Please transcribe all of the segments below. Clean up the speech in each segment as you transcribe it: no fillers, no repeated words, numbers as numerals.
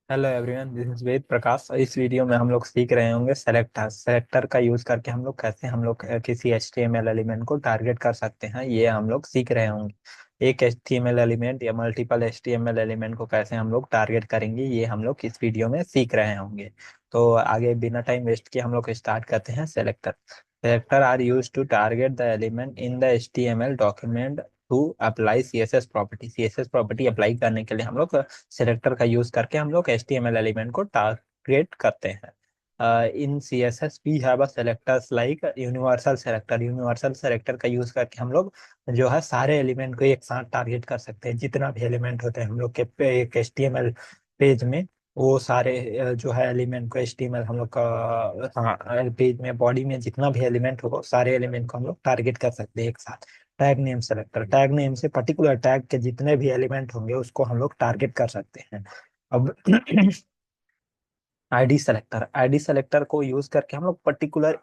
Hello everyone, this is Ved Prakash. इस video में हम लोग सीख रहे होंगे सेलेक्टर का यूज करके हम लोग कैसे किसी HTML एलिमेंट को टारगेट कर सकते हैं, ये हम लोग सीख रहे होंगे। एक HTML एलिमेंट या मल्टीपल HTML एलिमेंट को कैसे हम लोग टारगेट करेंगे, ये हम लोग इस वीडियो में सीख रहे होंगे। तो आगे बिना टाइम वेस्ट किए हम लोग स्टार्ट करते हैं। Selector are use to target the element in the HTML document to apply CSS property apply करने के लिए हम लोग सेलेक्टर का यूज करके हम लोग HTML एलिमेंट को टारगेट करते हैं। In CSS we have a selectors like universal selector का यूज करके हम लोग जो है सारे एलिमेंट को एक साथ टारगेट कर सकते हैं। जितना भी एलिमेंट होते हैं हम लोग के एक HTML पेज में, वो सारे जो है एलिमेंट को HTML हम लोग का, हाँ, पेज में बॉडी में जितना भी एलिमेंट होगा सारे एलिमेंट को हम लोग टारगेट कर सकते हैं एक साथ। टैग नेम से पर्टिकुलर टैग के जितने भी एलिमेंट होंगे उसको हम लोग टारगेट कर सकते हैं। अब आईडी सेलेक्टर को यूज करके हम लोग पर्टिकुलर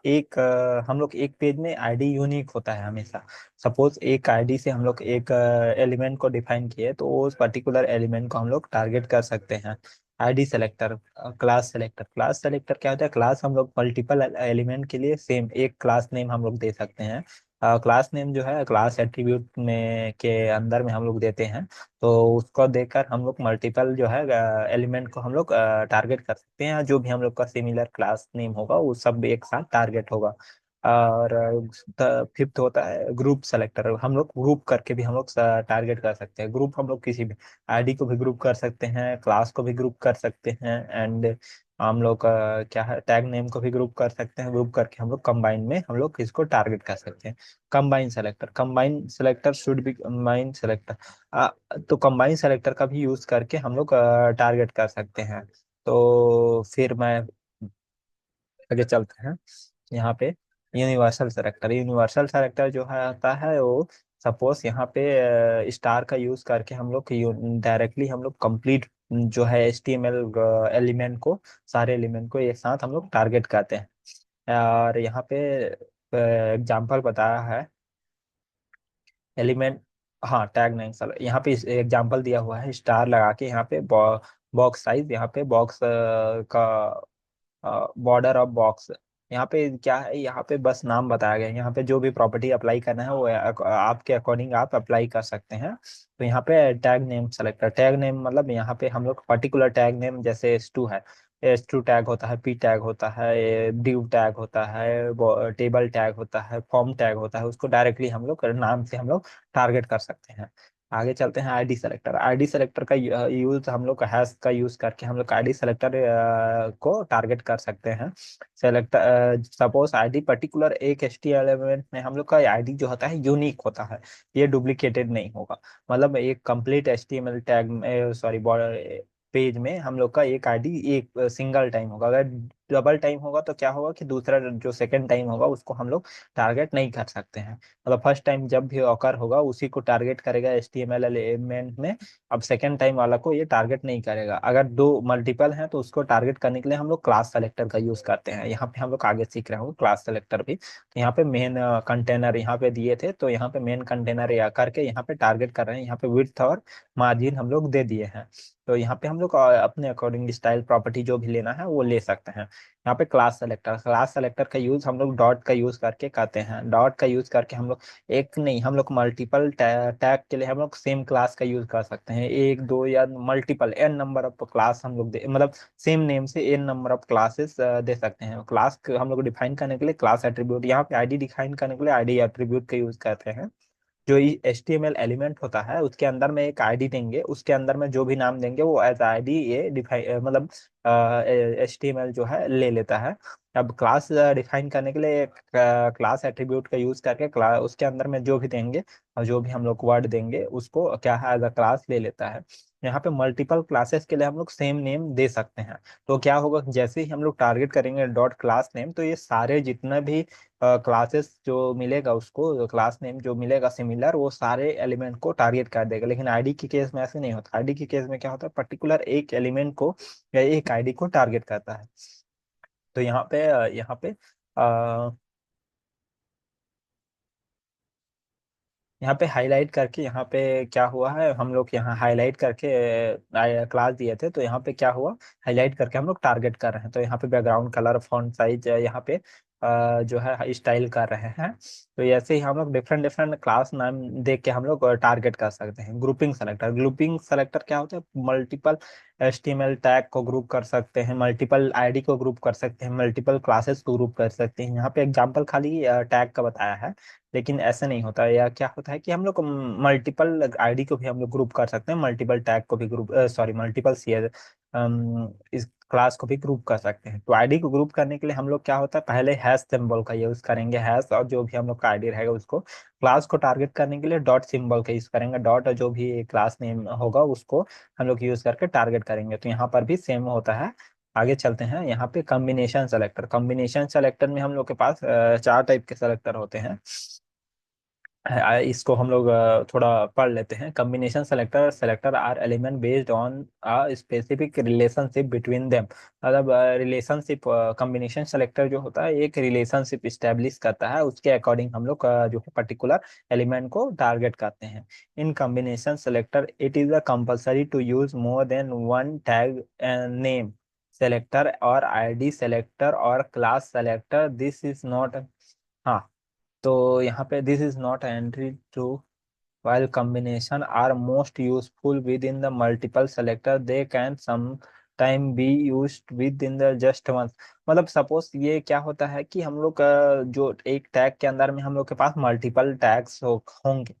हम लोग एक पेज में आईडी यूनिक होता है हमेशा। सपोज एक आईडी से हम लोग एक एलिमेंट को डिफाइन किए तो उस पर्टिकुलर एलिमेंट को हम लोग टारगेट कर सकते हैं। ID selector. क्लास सेलेक्टर क्या होता है? क्लास हम लोग मल्टीपल एलिमेंट के लिए सेम एक क्लास नेम हम लोग दे सकते हैं। क्लास नेम जो है क्लास एट्रीब्यूट में के अंदर में हम लोग देते हैं। तो उसको देकर हम लोग मल्टीपल जो है एलिमेंट को हम लोग टारगेट कर सकते हैं। जो भी हम लोग का सिमिलर क्लास नेम होगा वो सब एक साथ टारगेट होगा। और फिफ्थ होता है ग्रुप सेलेक्टर। हम लोग ग्रुप करके भी हम लोग टारगेट कर सकते हैं। ग्रुप हम लोग किसी भी आईडी को भी ग्रुप कर सकते हैं, क्लास को भी ग्रुप कर सकते हैं, एंड हम लोग क्या है टैग नेम को भी ग्रुप कर सकते हैं। ग्रुप करके हम लोग कंबाइन में हम लोग इसको टारगेट कर सकते हैं। Combine selector should be combine selector. तो कंबाइन सेलेक्टर का भी यूज करके हम लोग टारगेट कर सकते हैं। तो फिर मैं आगे चलते हैं। यहाँ पे यूनिवर्सल सेलेक्टर जो है आता है वो, सपोज यहाँ पे स्टार का यूज करके हम लोग डायरेक्टली हम लोग कंप्लीट जो है HTML एलिमेंट को, सारे एलिमेंट को एक साथ हम लोग टारगेट करते हैं। और यहाँ पे एग्जाम्पल बताया है एलिमेंट। हाँ, टैग नहीं सर, यहाँ पे एग्जांपल दिया हुआ है स्टार लगा के। यहाँ पे बॉक्स साइज, यहाँ पे बॉक्स का बॉर्डर ऑफ बॉक्स। यहाँ पे क्या है, यहाँ पे बस नाम बताया गया है। यहाँ पे जो भी प्रॉपर्टी अप्लाई करना है वो आपके अकॉर्डिंग आप अप्लाई कर सकते हैं। तो यहाँ पे टैग नेम मतलब यहाँ पे हम लोग पर्टिकुलर टैग नेम, जैसे S2 है, S2 टैग होता है, P टैग होता है, div टैग होता है, टेबल टैग होता है, फॉर्म टैग होता है, उसको डायरेक्टली हम लोग नाम से हम लोग टारगेट कर सकते हैं। आगे चलते हैं। आईडी सेलेक्टर का यूज हम लोग हैश का यूज करके हम लोग आईडी सेलेक्टर को टारगेट कर सकते हैं। सपोज आईडी पर्टिकुलर एक HTML एलिमेंट में हम लोग का आईडी जो होता है यूनिक होता है, ये डुप्लीकेटेड नहीं होगा। मतलब एक complete HTML tag, sorry, page में हम लोग का एक आईडी एक सिंगल टाइम होगा। अगर डबल टाइम होगा तो क्या होगा कि दूसरा जो सेकंड टाइम होगा उसको हम लोग टारगेट नहीं कर सकते हैं। मतलब फर्स्ट टाइम जब भी ऑकर होगा उसी को टारगेट करेगा HTML एलिमेंट में। अब सेकेंड टाइम वाला को ये टारगेट नहीं करेगा। अगर दो मल्टीपल हैं तो उसको टारगेट करने के लिए हम लोग क्लास सेलेक्टर का यूज करते हैं। यहाँ पे हम लोग आगे सीख रहे होंगे क्लास सेलेक्टर भी। तो यहाँ पे मेन कंटेनर यहाँ पे दिए थे, तो यहाँ पे मेन कंटेनर या करके यहाँ पे टारगेट कर रहे हैं। यहाँ पे विड्थ और मार्जिन हम लोग दे दिए हैं। तो यहाँ पे हम लोग अपने अकॉर्डिंग स्टाइल प्रॉपर्टी जो भी लेना है वो ले सकते हैं। यहाँ पे क्लास सेलेक्टर का यूज हम लोग डॉट का यूज करके करते हैं। डॉट का यूज करके हम लोग एक नहीं, हम लोग मल्टीपल टैग के लिए हम लोग सेम क्लास का यूज कर सकते हैं। एक दो या multiple n number of class हम लोग मतलब सेम नेम से एन नंबर ऑफ क्लासेस दे सकते हैं। क्लास हम लोग डिफाइन करने के लिए क्लास एट्रीब्यूट, यहाँ पे आईडी डिफाइन करने के लिए आईडी एट्रीब्यूट का यूज करते हैं। जो HTML एलिमेंट होता है उसके अंदर में एक आईडी देंगे, उसके अंदर में जो भी नाम देंगे वो एज आईडी ये डिफाइन मतलब HTML जो है ले लेता है। अब क्लास डिफाइन करने के लिए क्लास एट्रीब्यूट का यूज करके क्लास उसके अंदर में जो भी देंगे और जो भी हम लोग वर्ड देंगे उसको क्या है एज अ क्लास ले लेता है। यहाँ पे मल्टीपल क्लासेस के लिए हम लोग सेम नेम दे सकते हैं। तो क्या होगा, जैसे ही हम लोग टारगेट करेंगे डॉट क्लास नेम, तो ये सारे जितना भी क्लासेस जो मिलेगा उसको क्लास नेम जो मिलेगा सिमिलर, वो सारे एलिमेंट को टारगेट कर देगा। लेकिन आईडी के केस में ऐसे नहीं होता। आईडी के केस में क्या होता है, पर्टिकुलर एक एलिमेंट को या एक आईडी को टारगेट करता है। तो यहाँ पे यहाँ पे हाईलाइट करके, यहाँ पे क्या हुआ है, हम लोग यहाँ हाईलाइट करके क्लास दिए थे, तो यहाँ पे क्या हुआ, हाईलाइट करके हम लोग टारगेट कर रहे हैं। तो यहाँ पे बैकग्राउंड कलर, फॉन्ट साइज, यहाँ पे जो है स्टाइल कर रहे हैं। तो ऐसे ही हम लोग डिफरेंट डिफरेंट क्लास नाम देख के हम लोग टारगेट कर सकते हैं। ग्रुपिंग सेलेक्टर, ग्रुपिंग सेलेक्टर क्या होता है, मल्टीपल HTML टैग को ग्रुप कर सकते हैं, मल्टीपल आईडी को ग्रुप कर सकते हैं, मल्टीपल क्लासेस को ग्रुप कर सकते हैं। यहाँ पे एग्जांपल खाली टैग का बताया है, लेकिन ऐसे नहीं होता। या क्या होता है कि हम लोग मल्टीपल आईडी को भी हम लोग ग्रुप कर सकते हैं, मल्टीपल टैग को भी ग्रुप, सॉरी मल्टीपल सी इस क्लास को भी ग्रुप कर सकते हैं। तो आईडी को ग्रुप करने के लिए हम लोग क्या होता है, पहले हैश सिंबल का यूज करेंगे, हैश, और जो भी हम लोग का आईडी रहेगा उसको, क्लास को टारगेट करने के लिए डॉट सिंबल का यूज करेंगे, डॉट, जो भी क्लास नेम होगा उसको हम लोग यूज करके टारगेट करेंगे। तो यहाँ पर भी सेम होता है। आगे चलते हैं, यहाँ पे कॉम्बिनेशन सेलेक्टर, कॉम्बिनेशन सेलेक्टर में हम लोग के पास चार टाइप के सेलेक्टर होते हैं। इसको हम लोग थोड़ा पढ़ लेते हैं। Combination selector, selector are element based on a specific relationship between them. मतलब रिलेशनशिप, कॉम्बिनेशन सेलेक्टर जो होता है एक रिलेशनशिप स्टैब्लिश करता है, उसके अकॉर्डिंग हम लोग जो है पर्टिकुलर एलिमेंट को टारगेट करते हैं। In combination selector it is a compulsory to use more than one tag name selector और आईडी सेलेक्टर और class selector, this is not, हाँ, तो यहाँ पे this is not entry to, while combination are most useful within the multiple selector, they can sometime be used within the just one। मतलब suppose ये क्या होता है कि हम लोग जो एक टैग के अंदर में हम लोग के पास मल्टीपल टैग्स होंगे,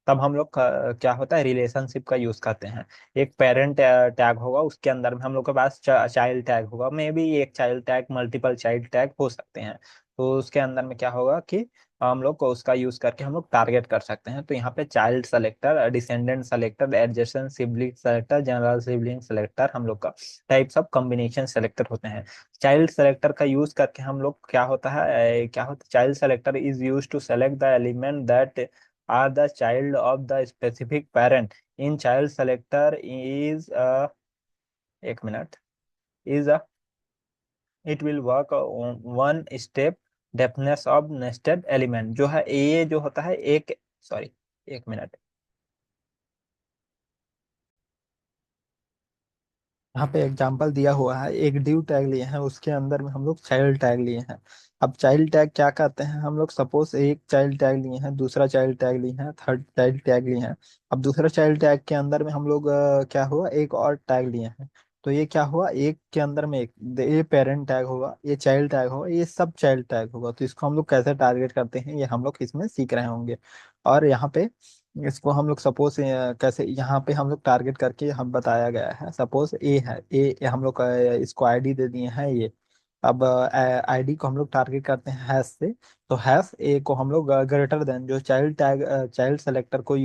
तब हम लोग क्या होता है, रिलेशनशिप का यूज करते हैं। एक पेरेंट टैग होगा, उसके अंदर में हम लोग के पास चाइल्ड टैग होगा, मे बी एक child tag, multiple child tag हो सकते हैं। तो उसके अंदर में क्या होगा कि हम लोग को उसका यूज करके हम लोग टारगेट कर सकते हैं। तो यहाँ पे child selector, descendant selector, adjacent sibling selector, general sibling selector, हम लोग का टाइप्स ऑफ कॉम्बिनेशन सेलेक्टर होते हैं। चाइल्ड सेलेक्टर का यूज करके हम लोग क्या होता है, क्या होता है, child selector is use to select the element that are the child of the specific parent. In child selector is एक minute, is it will work one step depthness of nested element, जो है ये जो होता है एक, sorry, एक minute, यहाँ पे एग्जांपल दिया हुआ है, एक डिव टैग लिए हैं, उसके अंदर में हम लोग चाइल्ड टैग लिए हैं। अब चाइल्ड टैग क्या कहते हैं, हम लोग सपोज एक चाइल्ड टैग लिए हैं, दूसरा चाइल्ड टैग लिए हैं, थर्ड चाइल्ड टैग लिए हैं। अब दूसरा चाइल्ड टैग के अंदर में हम लोग क्या हुआ, एक और टैग लिए हैं। तो ये क्या हुआ, एक के अंदर में एक, ये पेरेंट टैग होगा, ये चाइल्ड टैग होगा, ये सब चाइल्ड टैग होगा। तो इसको हम लोग कैसे टारगेट करते हैं, ये हम लोग इसमें सीख रहे होंगे। और यहाँ पे इसको हम लोग सपोज कैसे, यहाँ पे हम लोग टारगेट करके हम बताया गया है, सपोज ए है, ए हम लोग इसको आईडी दे दिए हैं ये। अब आईडी को हम लोग टारगेट करते हैं हैश से। तो हैश ए को हम लोग ग्रेटर देन, जो चाइल्ड टैग, चाइल्ड सेलेक्टर को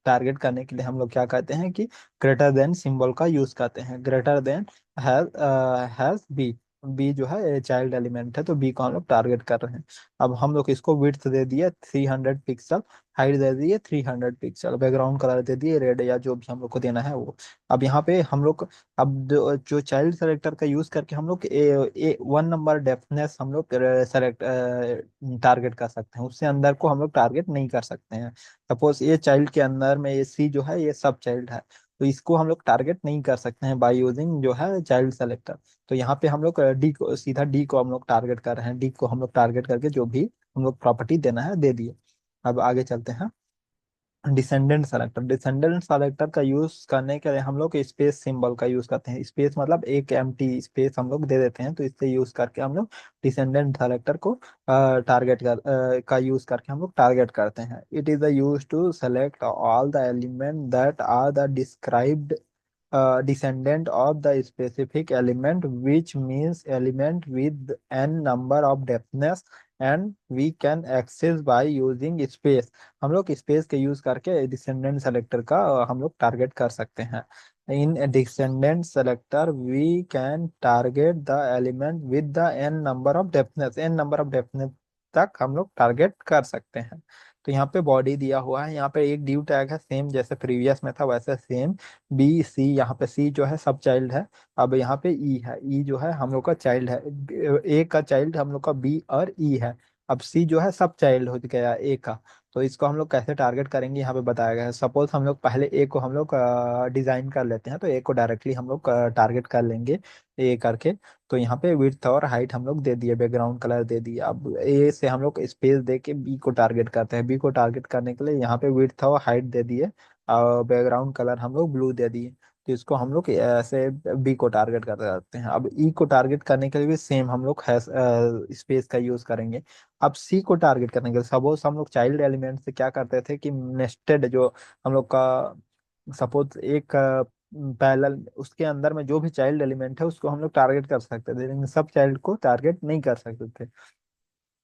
टारगेट करने के लिए हम लोग क्या कहते हैं कि ग्रेटर देन सिंबल का यूज करते हैं। Greater than hash, hash B, B जो है चाइल्ड एलिमेंट है, तो बी को हम लोग टारगेट कर रहे हैं। अब हम लोग इसको विड्थ दे दिए 300 पिक्सल, हाइट दे दिए 300 पिक्सल, बैकग्राउंड कलर दे दिए रेड, या जो भी हम लोग को देना है वो। अब यहाँ पे हम लोग, अब जो चाइल्ड सेलेक्टर का यूज करके हम लोग वन नंबर डेफनेस हम लोग सेलेक्ट टारगेट कर सकते हैं, उससे अंदर को हम लोग टारगेट नहीं कर सकते हैं। सपोज ये चाइल्ड के अंदर में ये सी जो है ये सब चाइल्ड है, तो इसको हम लोग टारगेट नहीं कर सकते हैं बाय यूजिंग जो है चाइल्ड सेलेक्टर। तो यहाँ पे हम लोग डी को, सीधा डी को हम लोग टारगेट कर रहे हैं, डी को हम लोग टारगेट करके जो भी हम लोग प्रॉपर्टी देना है दे दिए। अब आगे चलते हैं। डिसेंडेंट सेलेक्टर, डिसेंडेंट सेलेक्टर का यूज करने के लिए हम लोग स्पेस सिंबल का यूज करते हैं। स्पेस मतलब एक एम्प्टी स्पेस हम लोग दे देते हैं, तो इससे यूज करके हम लोग डिसेंडेंट सेलेक्टर को टारगेट का यूज करके हम लोग टारगेट करते हैं। It is use to select all the element that are the described descendant of the specific element, which means element with n number of depthness, and we can access by using space। हम लोग space के use करके descendant selector का हम लोग target कर सकते हैं। In descendant selector we can target the element with the n number of depthness, n number of depthness तक हम लोग टारगेट कर सकते हैं। तो यहाँ पे बॉडी दिया हुआ है, यहाँ पे एक ड्यू टैग है, सेम जैसे प्रीवियस में था वैसे सेम, बी सी, यहाँ पे सी जो है सब चाइल्ड है। अब यहाँ पे ई है, ई जो है हम लोग का चाइल्ड है, ए का चाइल्ड हम लोग का बी और ई है। अब सी जो है सब चाइल्ड हो गया ए का। तो इसको हम लोग कैसे टारगेट करेंगे यहाँ पे बताया गया है। सपोज हम लोग पहले ए को हम लोग डिजाइन कर लेते हैं, तो ए को डायरेक्टली हम लोग टारगेट कर लेंगे ए करके। तो यहाँ पे विड्थ और हाइट हम लोग दे दिए, बैकग्राउंड कलर दे दिए। अब ए से हम लोग स्पेस दे के बी को टारगेट करते हैं। बी को टारगेट करने के लिए यहाँ पे विड्थ और हाइट दे दिए, और बैकग्राउंड कलर हम लोग ब्लू दे दिए। तो इसको हम लोग ऐसे बी को टारगेट कर जाते हैं। अब ई को टारगेट करने के लिए भी सेम हम लोग हैश स्पेस का यूज करेंगे। अब सी को टारगेट करने के लिए सपोज हम लोग चाइल्ड एलिमेंट से क्या करते थे कि नेस्टेड जो हम लोग का, सपोज एक पैरेलल उसके अंदर में जो भी चाइल्ड एलिमेंट है उसको हम लोग टारगेट कर सकते थे, लेकिन सब चाइल्ड को टारगेट नहीं कर सकते थे।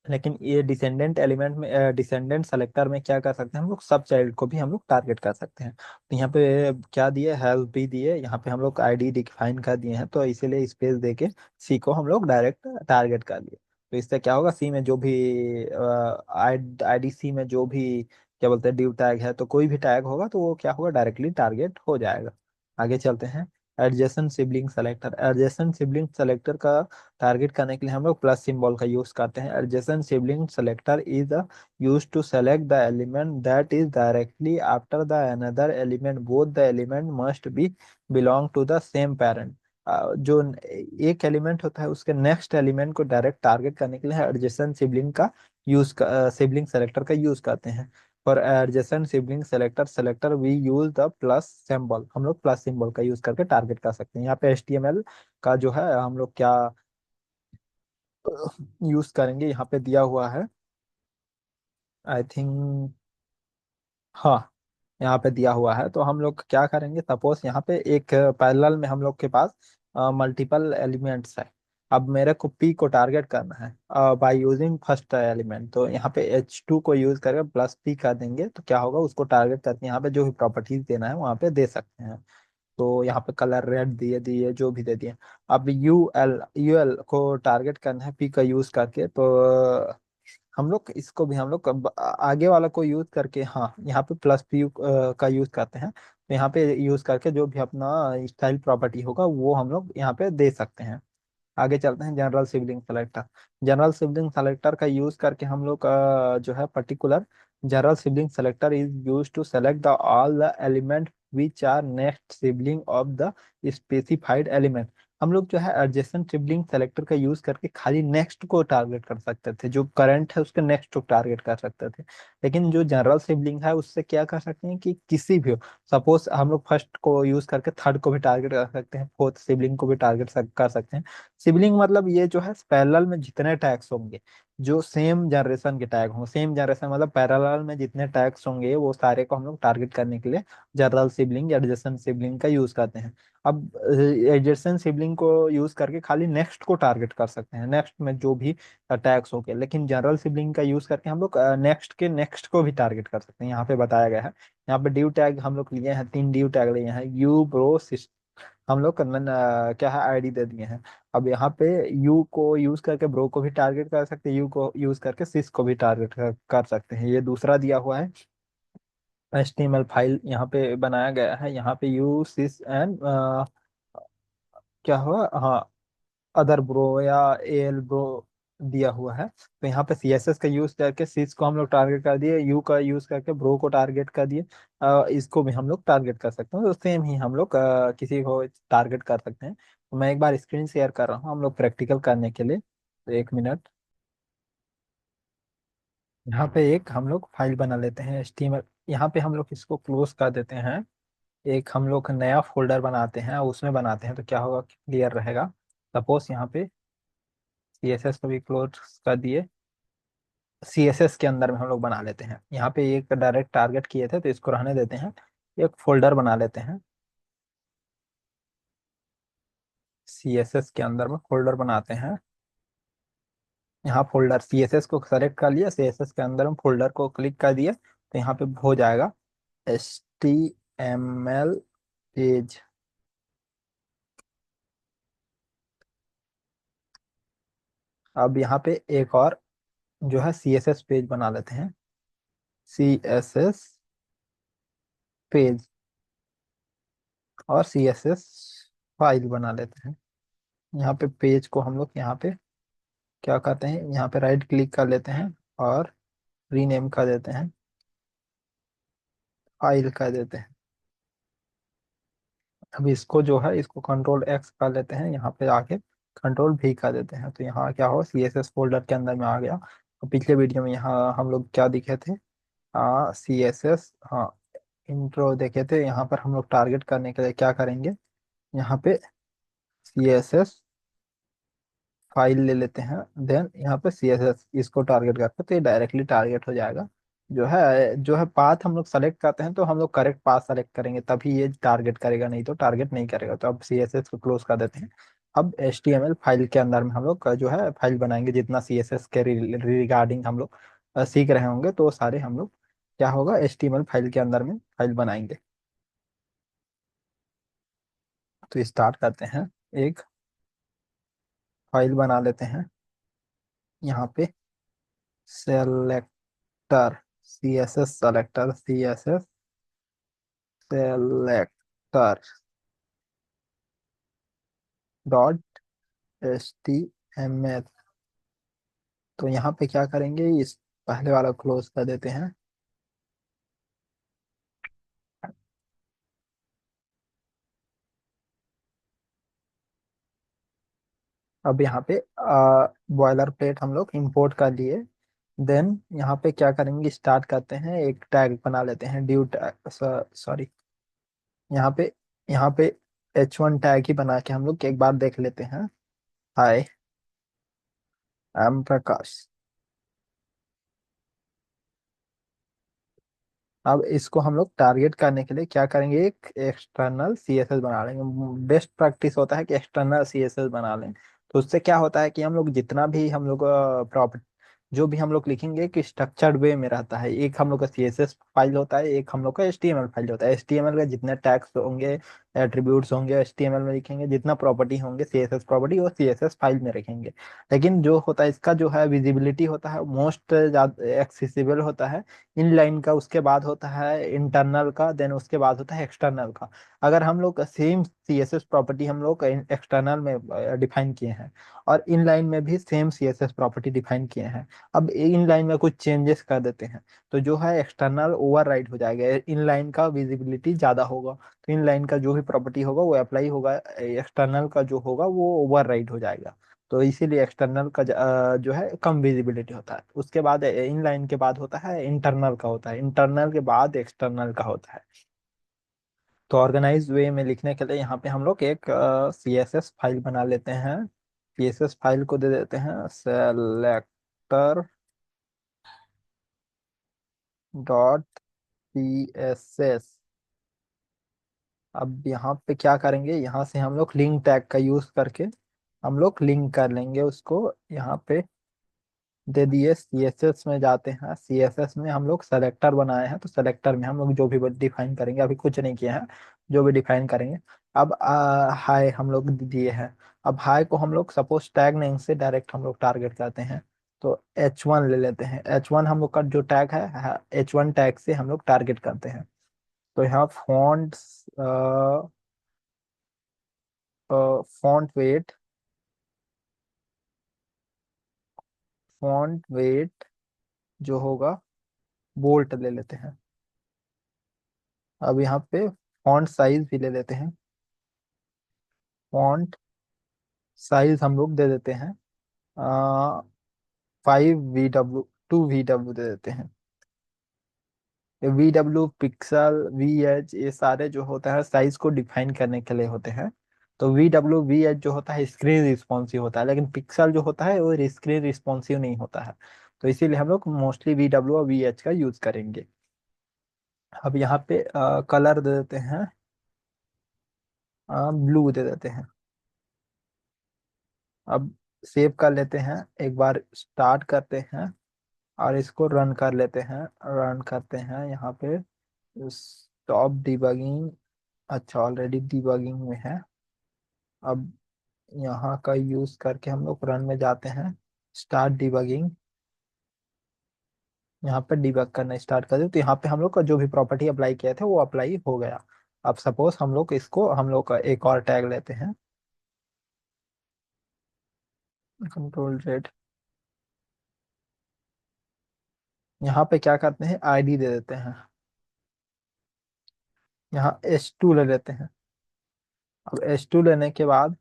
लेकिन ये डिसेंडेंट एलिमेंट में, डिसेंडेंट सेलेक्टर में क्या कर सकते हैं हम लोग, सब चाइल्ड को भी हम लोग टारगेट कर सकते हैं। तो यहाँ पे क्या दिए, हेल्प भी दिए, यहाँ पे हम लोग आईडी डिफाइन कर दिए हैं, तो इसीलिए स्पेस दे के सी को हम लोग डायरेक्ट टारगेट कर दिए। तो इससे क्या होगा, सी में जो भी आईडी सी में जो भी क्या बोलते हैं डिव टैग है, तो कोई भी टैग होगा तो वो क्या होगा, डायरेक्टली टारगेट हो जाएगा। आगे चलते हैं। Adjacent sibling selector, adjacent sibling selector का टारगेट करने के लिए हम लोग प्लस सिंबल का यूज करते हैं। Adjacent sibling selector is use to select the element that is directly after the another element, both the element must be belong to the same parent. जो एक एलिमेंट होता है उसके नेक्स्ट एलिमेंट को direct target करने के लिए adjacent sibling का यूज, सिबलिंग सेलेक्टर का यूज करते हैं। For adjacent sibling selector selector we use the plus symbol, हम लोग प्लस सिंबल का यूज करके टारगेट कर सकते हैं। यहाँ पे HTML का जो है हम लोग क्या यूज करेंगे, यहाँ पे दिया हुआ है, आई थिंक, हाँ यहाँ पे दिया हुआ है। तो हम लोग क्या करेंगे, सपोज यहाँ पे एक पैरेलल में हम लोग के पास मल्टीपल एलिमेंट्स है। अब मेरे को पी को टारगेट करना है बाय यूजिंग फर्स्ट एलिमेंट, तो यहाँ पे H2 को यूज करके प्लस पी कर देंगे, तो क्या होगा, उसको टारगेट करके यहाँ पे जो भी प्रॉपर्टीज देना है वहाँ पे दे सकते हैं। तो यहाँ पे कलर रेड दिए दिए जो भी दे दिए। अब यूएल को टारगेट करना है पी का यूज करके, तो हम लोग इसको भी हम लोग आगे वाला को यूज करके, हाँ यहाँ पे प्लस पी का यूज करते हैं, तो यहाँ पे यूज करके जो भी अपना स्टाइल प्रॉपर्टी होगा वो हम लोग यहाँ पे दे सकते हैं। आगे चलते हैं। General sibling selector, general sibling selector का यूज करके हम लोग जो है particular, general sibling selector is use to select the all the element which are next sibling of the specified element. हम लोग जो है एडजेसेंट सिबलिंग सेलेक्टर का यूज करके खाली नेक्स्ट को टारगेट कर सकते थे, जो करंट है उसके नेक्स्ट को टारगेट कर सकते थे। लेकिन जो जनरल सिबलिंग है उससे क्या कर सकते हैं कि किसी भी, सपोज हम लोग फर्स्ट को यूज करके थर्ड को भी टारगेट कर सकते हैं, फोर्थ सिबलिंग को भी टारगेट कर सकते हैं। सिबलिंग मतलब ये जो है पैरेलल में जितने टैग्स होंगे, जो सेम जनरेशन के टैग होंगे, सेम जनरेशन मतलब पैरेलल में जितने टैग्स होंगे वो सारे को हम लोग टारगेट करने के लिए जनरल सिबलिंग या एडजेसेंट सिबलिंग का यूज करते हैं। अब एडजेसेंट सिबलिंग को यूज करके खाली नेक्स्ट को टारगेट कर सकते हैं, नेक्स्ट में जो भी टैग्स होंगे, लेकिन जनरल सिबलिंग का यूज करके हम लोग नेक्स्ट के नेक्स्ट को भी टारगेट कर सकते हैं। यहाँ पे बताया गया है। यहाँ पे ड्यू टैग हम लोग लिए हैं, 3 ड्यू टैग लिए हैं, यू ब्रो, हम लोग क्या है आईडी दे दिए हैं। अब यहाँ पे यू को यूज करके ब्रो को भी टारगेट कर सकते हैं, यू को यूज करके सिस को भी टारगेट कर सकते हैं। ये दूसरा दिया हुआ है। HTML फाइल यहाँ पे बनाया गया है, यहाँ पे यू सिस एंड क्या हुआ, हाँ अदर ब्रो या एल ब्रो दिया हुआ है। तो यहाँ पे CSS का यूज करके सिस को हम लोग टारगेट कर दिए, यू का यूज करके ब्रो को टारगेट कर दिए, इसको भी हम लोग टारगेट कर सकते हैं। तो सेम ही हम लोग किसी को टारगेट कर सकते हैं। तो मैं एक बार स्क्रीन शेयर कर रहा हूँ हम लोग प्रैक्टिकल करने के लिए, तो 1 मिनट। यहाँ पे एक हम लोग फाइल बना लेते हैं HTML, यहाँ पे हम लोग इसको क्लोज कर देते हैं। एक हम लोग नया फोल्डर बनाते हैं, उसमें बनाते हैं, तो क्या होगा, क्लियर रहेगा। सपोज यहाँ पे CSS को भी क्लोज कर दिए। CSS के अंदर में हम लोग बना लेते हैं, यहाँ पे एक डायरेक्ट टारगेट किए थे तो इसको रहने देते हैं। एक फोल्डर बना लेते हैं, CSS के अंदर में फोल्डर बनाते हैं। यहाँ फोल्डर CSS को सेलेक्ट कर लिया, CSS के अंदर में फोल्डर को क्लिक कर दिया, तो यहाँ पे हो जाएगा HTML पेज। अब यहाँ पे एक और जो है CSS पेज बना लेते हैं, CSS पेज, और CSS फाइल बना लेते हैं। यहाँ पे पेज को हम लोग यहाँ पे क्या करते हैं, यहाँ पे राइट क्लिक कर लेते हैं और रीनेम कर देते हैं फाइल कर देते हैं। अब इसको जो है इसको कंट्रोल एक्स कर लेते हैं, यहाँ पे आके कंट्रोल भी कर देते हैं, तो यहाँ क्या हो सी एस एस फोल्डर के अंदर में आ गया। और पिछले वीडियो में यहाँ हम लोग क्या दिखे थे, सी एस एस, हाँ इंट्रो देखे थे। यहाँ पर हम लोग टारगेट करने के लिए क्या करेंगे, यहाँ पे सी एस एस फाइल ले लेते हैं, देन यहाँ पे सी एस एस इसको टारगेट करते हैं, तो ये डायरेक्टली टारगेट हो जाएगा। जो है पाथ हम लोग सेलेक्ट करते हैं, तो हम लोग करेक्ट पाथ सेलेक्ट करेंगे तभी ये टारगेट करेगा, नहीं तो टारगेट नहीं करेगा। तो अब सी एस एस को क्लोज कर देते हैं। अब H T M L file के अंदर में हम लोग का जो है फाइल बनाएंगे, जितना सी एस एस के रिगार्डिंग हम लोग सीख रहे होंगे, तो वो सारे हम लोग क्या होगा H T M L file के अंदर में फाइल बनाएंगे। तो स्टार्ट करते हैं, एक फाइल बना लेते हैं यहाँ पे, selector, C S S selector, C S S selector dot H T M L. तो यहाँ पे क्या करेंगे, इस पहले वाला क्लोज कर देते हैं। अब यहाँ पे बॉयलर प्लेट हम लोग इंपोर्ट कर लिए। देन यहाँ पे क्या करेंगे, स्टार्ट करते हैं, एक टैग बना लेते हैं, ड्यू टैग, सॉरी, यहाँ पे यहाँ पे H1 टैग ही बना के हम लोग एक बार देख लेते हैं। हाय, आई एम प्रकाश। अब इसको हम लोग टारगेट करने के लिए क्या करेंगे, एक एक्सटर्नल सीएसएस बना लेंगे। बेस्ट प्रैक्टिस होता है कि एक्सटर्नल सीएसएस बना लें, तो उससे क्या होता है कि हम लोग जितना भी हम लोग प्रॉपर्टी जो भी हम लोग लिखेंगे कि स्ट्रक्चर्ड वे में रहता है। एक हम लोग का सीएसएस फाइल होता है, एक हम लोग का एचटीएमएल फाइल होता है। एचटीएमएल का जितने टैग्स होंगे, एट्रीब्यूट्स होंगे, एचटीएमएल में लिखेंगे, जितना प्रॉपर्टी होंगे सीएसएस प्रॉपर्टी वो सीएसएस फाइल में रखेंगे। लेकिन जो होता है इसका जो है विजिबिलिटी होता है मोस्ट एक्सेसिबल होता है इनलाइन का, उसके बाद होता है इंटरनल का, देन उसके बाद होता है एक्सटर्नल का। अगर हम लोग सेम सीएसएस प्रॉपर्टी हम लोग एक्सटर्नल में डिफाइन किए हैं और इनलाइन में भी सेम सीएसएस प्रॉपर्टी डिफाइन किए हैं, अब इनलाइन में कुछ चेंजेस कर देते हैं, तो जो है एक्सटर्नल ओवरराइड हो जाएगा, इनलाइन का विजिबिलिटी ज्यादा होगा, तो इनलाइन का जो भी प्रॉपर्टी होगा वो अप्लाई होगा, एक्सटर्नल का जो होगा वो ओवरराइड हो जाएगा। तो इसीलिए एक्सटर्नल का जो है कम विजिबिलिटी होता है। उसके बाद इनलाइन के बाद होता है इंटरनल का, होता है इंटरनल के बाद एक्सटर्नल का होता है। तो ऑर्गेनाइज वे में लिखने के लिए यहाँ पे हम लोग एक सी एस एस फाइल बना लेते हैं। सी एस एस फाइल को दे देते हैं selector dot C S S. अब यहाँ पे क्या करेंगे, यहाँ से हम लोग लिंक टैग का यूज करके हम लोग लिंक कर लेंगे उसको। यहाँ पे दे दिए, सीएसएस में जाते हैं, सीएसएस में हम लोग सेलेक्टर बनाए हैं, तो सेलेक्टर में हम लोग जो भी डिफाइन करेंगे, अभी कुछ नहीं किया है, जो भी डिफाइन करेंगे। अब हाई हम लोग दिए हैं। अब हाई को हम लोग सपोज टैग नेम से डायरेक्ट हम लोग टारगेट करते हैं, तो H1 ले लेते हैं। H1 हम लोग का जो टैग है, H1 टैग से हम लोग टारगेट करते हैं। तो यहाँ font font weight, font weight जो होगा बोल्ट ले लेते हैं। अब यहाँ पे फॉन्ट साइज भी ले लेते हैं। फॉन्ट साइज हम लोग दे देते हैं 5 VW 2 VW दे देते हैं। VW, पिक्सल, VH, ये सारे जो होता है साइज को डिफाइन करने के लिए होते हैं। तो VH जो होता है स्क्रीन रिस्पॉन्सिव होता है, लेकिन पिक्सल जो होता है वो स्क्रीन रिस्पॉन्सिव नहीं होता है। तो इसीलिए हम लोग मोस्टली VW और VH का यूज करेंगे। अब यहाँ पे कलर दे देते हैं, ब्लू दे देते हैं। अब सेव कर लेते हैं, एक बार स्टार्ट करते हैं और इसको रन कर लेते हैं। रन करते हैं यहाँ पे स्टॉप डिबगिंग। अच्छा, ऑलरेडी डिबगिंग में है। अब यहाँ का यूज करके हम लोग रन में जाते हैं, स्टार्ट डिबगिंग। यहाँ पे डिबग करना स्टार्ट कर दे, तो यहाँ पे हम लोग का जो भी प्रॉपर्टी अप्लाई किया था वो अप्लाई हो गया। अब सपोज हम लोग इसको हम लोग का एक और टैग लेते हैं, कंट्रोल Z। यहाँ पे क्या करते हैं, आईडी दे देते हैं। यहाँ S2 ले लेते हैं। अब S2 लेने के बाद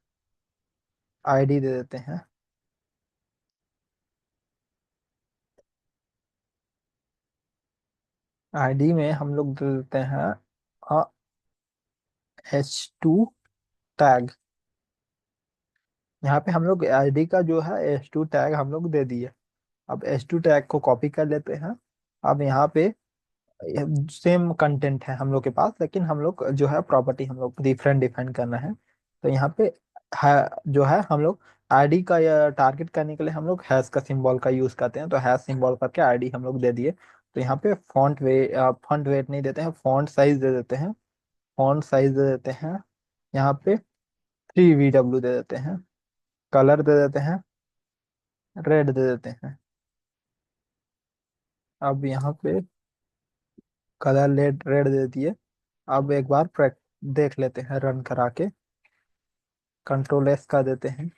आईडी दे देते हैं। आईडी में हम लोग दे देते हैं H2 टैग। यहाँ पे हम लोग आईडी का जो है H2 टैग हम लोग दे दिए। अब H2 टैग को कॉपी कर लेते हैं। अब यहाँ पे सेम कंटेंट है हम लोग के पास, लेकिन हम लोग जो है प्रॉपर्टी हम लोग डिफरेंट डिफाइन करना है। तो यहाँ पे है, जो है हम लोग आईडी का या टारगेट करने के लिए हम लोग हैश का सिंबल का यूज करते हैं, तो हैश सिंबल करके आईडी हम लोग दे दिए। तो यहाँ पे फॉन्ट वेट नहीं देते हैं, फॉन्ट साइज दे देते हैं। फॉन्ट साइज दे देते हैं यहाँ पे 3 VW दे देते हैं। कलर दे देते हैं रेड दे देते हैं। अब यहाँ पे कलर रेड रेड दे दिए। अब एक बार देख लेते हैं रन करा के। कंट्रोल S का देते हैं।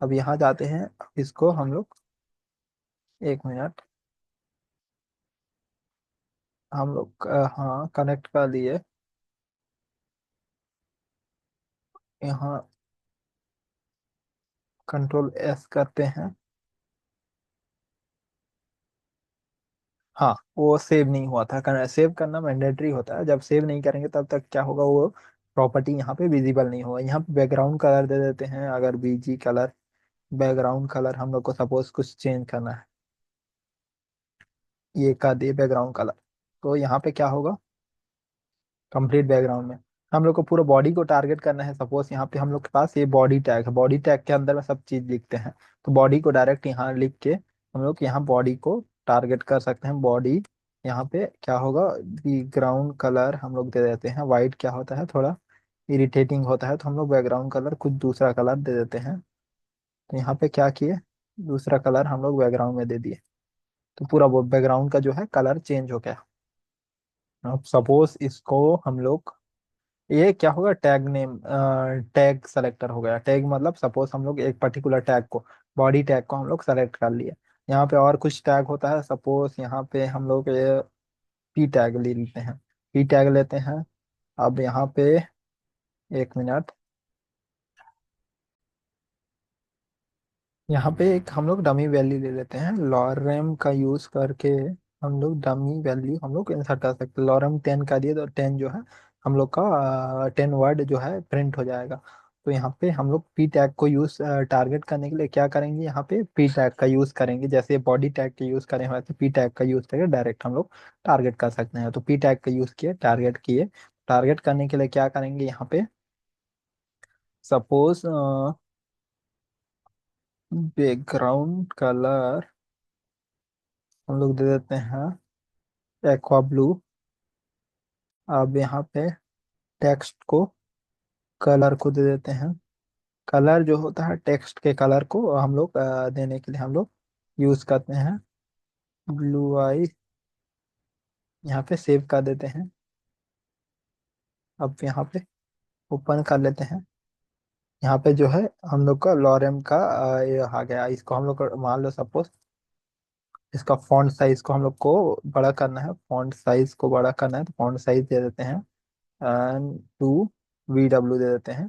अब यहाँ जाते हैं। अब इसको हम लोग 1 मिनट, हम लोग हाँ कनेक्ट कर लिए। यहाँ कंट्रोल S करते हैं। हाँ, वो सेव नहीं हुआ था। सेव करना मैंडेटरी होता है, जब सेव नहीं करेंगे तब तक क्या होगा, वो प्रॉपर्टी यहाँ पे विजिबल नहीं होगा। यहाँ पे बैकग्राउंड कलर दे देते हैं, अगर बीजी कलर, बैकग्राउंड कलर हम लोग को सपोज कुछ चेंज करना है, ये कर दिए बैकग्राउंड कलर। तो यहाँ पे क्या होगा, कंप्लीट बैकग्राउंड में हम लोग को पूरा बॉडी को टारगेट करना है। सपोज यहाँ पे हम लोग के पास ये बॉडी टैग है, बॉडी टैग के अंदर में सब चीज लिखते हैं। तो बॉडी को डायरेक्ट यहाँ लिख के हम लोग यहाँ बॉडी को टारगेट कर सकते हैं। बॉडी यहाँ पे क्या होगा, बैकग्राउंड कलर हम लोग दे देते हैं। वाइट क्या होता है, थोड़ा इरिटेटिंग होता है, तो हम लोग बैकग्राउंड कलर कुछ दूसरा कलर दे देते हैं। तो यहाँ पे क्या किए, दूसरा कलर हम लोग बैकग्राउंड में दे दिए। तो पूरा वो बैकग्राउंड का जो है कलर चेंज हो गया। अब सपोज इसको हम लोग, ये क्या होगा, टैग नेम, टैग सेलेक्टर हो गया। टैग मतलब सपोज हम लोग एक पर्टिकुलर टैग को, बॉडी टैग को हम लोग सेलेक्ट कर लिए। यहाँ पे और कुछ टैग होता है, सपोज यहाँ पे हम लोग ये पी टैग ले लेते हैं। पी टैग लेते हैं। अब यहाँ पे 1 मिनट, यहाँ पे एक हम लोग डमी वैल्यू ले लेते हैं, लॉरेम का यूज करके। हम लोग डमी वैल्यू हम लोग इंसर्ट कर सकते हैं। लॉरेम 10 का दिए तो 10 जो है हम लोग का 10 वर्ड जो है प्रिंट हो जाएगा। तो यहाँ पे हम लोग पी टैग को यूज टारगेट करने के लिए क्या करेंगे, यहाँ पे पी टैग का यूज करेंगे। जैसे बॉडी टैग का यूज करें वैसे पी टैग का यूज करके डायरेक्ट हम लोग टारगेट कर सकते हैं। तो पी टैग का यूज किए, टारगेट किए। टारगेट करने के लिए क्या करेंगे, यहाँ पे सपोज बैकग्राउंड कलर हम लोग दे देते हैं एक्वा ब्लू। अब यहाँ पे टेक्स्ट को, कलर को दे देते हैं। कलर जो होता है टेक्स्ट के कलर को हम लोग देने के लिए हम लोग यूज करते हैं ब्लू आई। यहाँ पे सेव कर देते हैं। अब यहाँ पे ओपन कर लेते हैं। यहाँ पे जो है हम लोग का लॉरेम का ये आ गया। इसको हम लोग मान लो सपोज इसका फॉन्ट साइज को हम लोग को बड़ा करना है। फॉन्ट साइज को बड़ा करना है तो फॉन्ट साइज दे देते हैं एंड 2 VW दे देते हैं।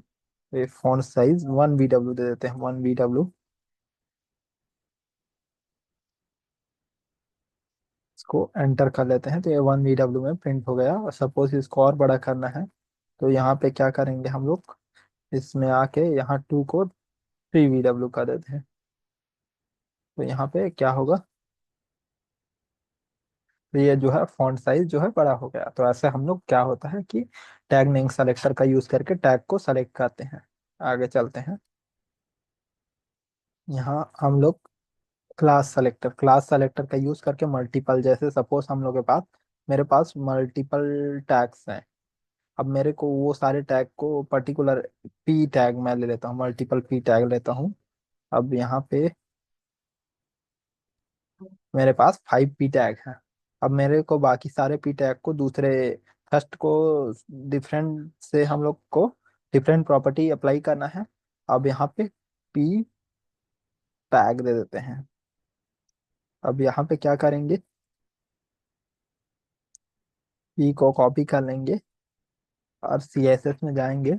ये फॉन्ट साइज 1 VW दे देते हैं, 1 VW। इसको एंटर कर लेते हैं तो ये 1 VW में प्रिंट हो गया। और सपोज इसको और बड़ा करना है तो यहाँ पे क्या करेंगे हम लोग, इसमें आके यहाँ 2 को 3 VW कर देते हैं। तो यहाँ पे क्या होगा, तो ये जो है फॉन्ट साइज जो है बड़ा हो गया। तो ऐसे हम लोग क्या होता है कि टैग नेम सेलेक्टर का यूज करके टैग को सेलेक्ट करते हैं। आगे चलते हैं। यहाँ हम लोग क्लास सेलेक्टर का यूज करके मल्टीपल, जैसे सपोज हम लोग के पास, मेरे पास मल्टीपल टैग्स हैं। अब मेरे को वो सारे टैग को पर्टिकुलर पी टैग मैं ले लेता हूँ, मल्टीपल पी टैग लेता हूँ। अब यहाँ पे मेरे पास 5 पी टैग हैं। अब मेरे को बाकी सारे पी टैग को दूसरे, फर्स्ट को डिफरेंट से हम लोग को डिफरेंट प्रॉपर्टी अप्लाई करना है। अब यहाँ पे पी टैग दे देते हैं। अब यहाँ पे क्या करेंगे, पी को कॉपी कर लेंगे। और CSS में जाएंगे।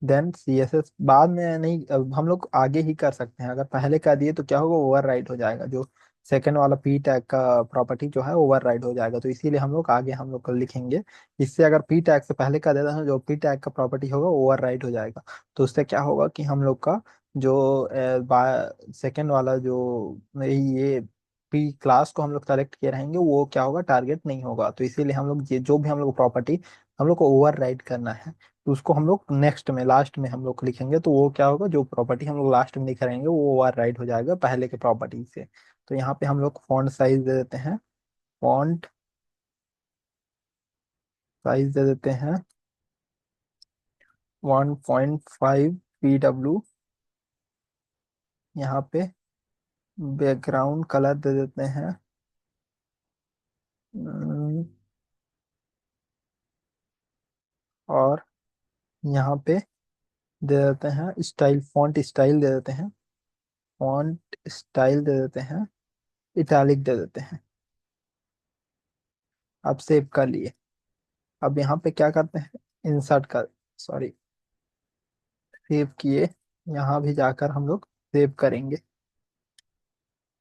देन CSS बाद में नहीं, अब हम लोग आगे ही कर सकते हैं। अगर पहले कर दिए तो क्या होगा, ओवरराइड हो जाएगा। जो सेकंड वाला पी टैग का प्रॉपर्टी जो है ओवरराइड हो जाएगा, तो इसीलिए हम लोग आगे हम लोग लिखेंगे। इससे अगर पी टैग से पहले कर देता है, जो पी टैग का प्रॉपर्टी होगा ओवरराइड हो जाएगा। तो उससे क्या होगा कि हम लोग का जो सेकंड वाला जो ये पी क्लास को हम लोग सेलेक्ट किए रहेंगे, वो क्या होगा, टारगेट नहीं होगा। तो इसीलिए हम लोग ये जो भी हम लोग प्रॉपर्टी हम लोग को ओवरराइड करना है, तो उसको हम लोग नेक्स्ट में लास्ट में हम लोग लिखेंगे। तो वो क्या होगा, जो प्रॉपर्टी हम लोग लास्ट में लिख रहेंगे वो ओवरराइड हो जाएगा पहले के प्रॉपर्टी से। तो यहाँ पे हम लोग फॉन्ट साइज दे देते हैं। फॉन्ट साइज दे देते हैं 1.5 pw। यहाँ पे बैकग्राउंड कलर दे देते हैं अम, और यहाँ पे दे देते हैं स्टाइल, फॉन्ट स्टाइल दे देते हैं। फॉन्ट स्टाइल दे देते हैं, इटैलिक दे देते हैं। अब सेव कर लिए। अब यहाँ पे क्या करते हैं, इंसर्ट कर, सॉरी, सेव किए। यहाँ भी जाकर हम लोग सेव करेंगे।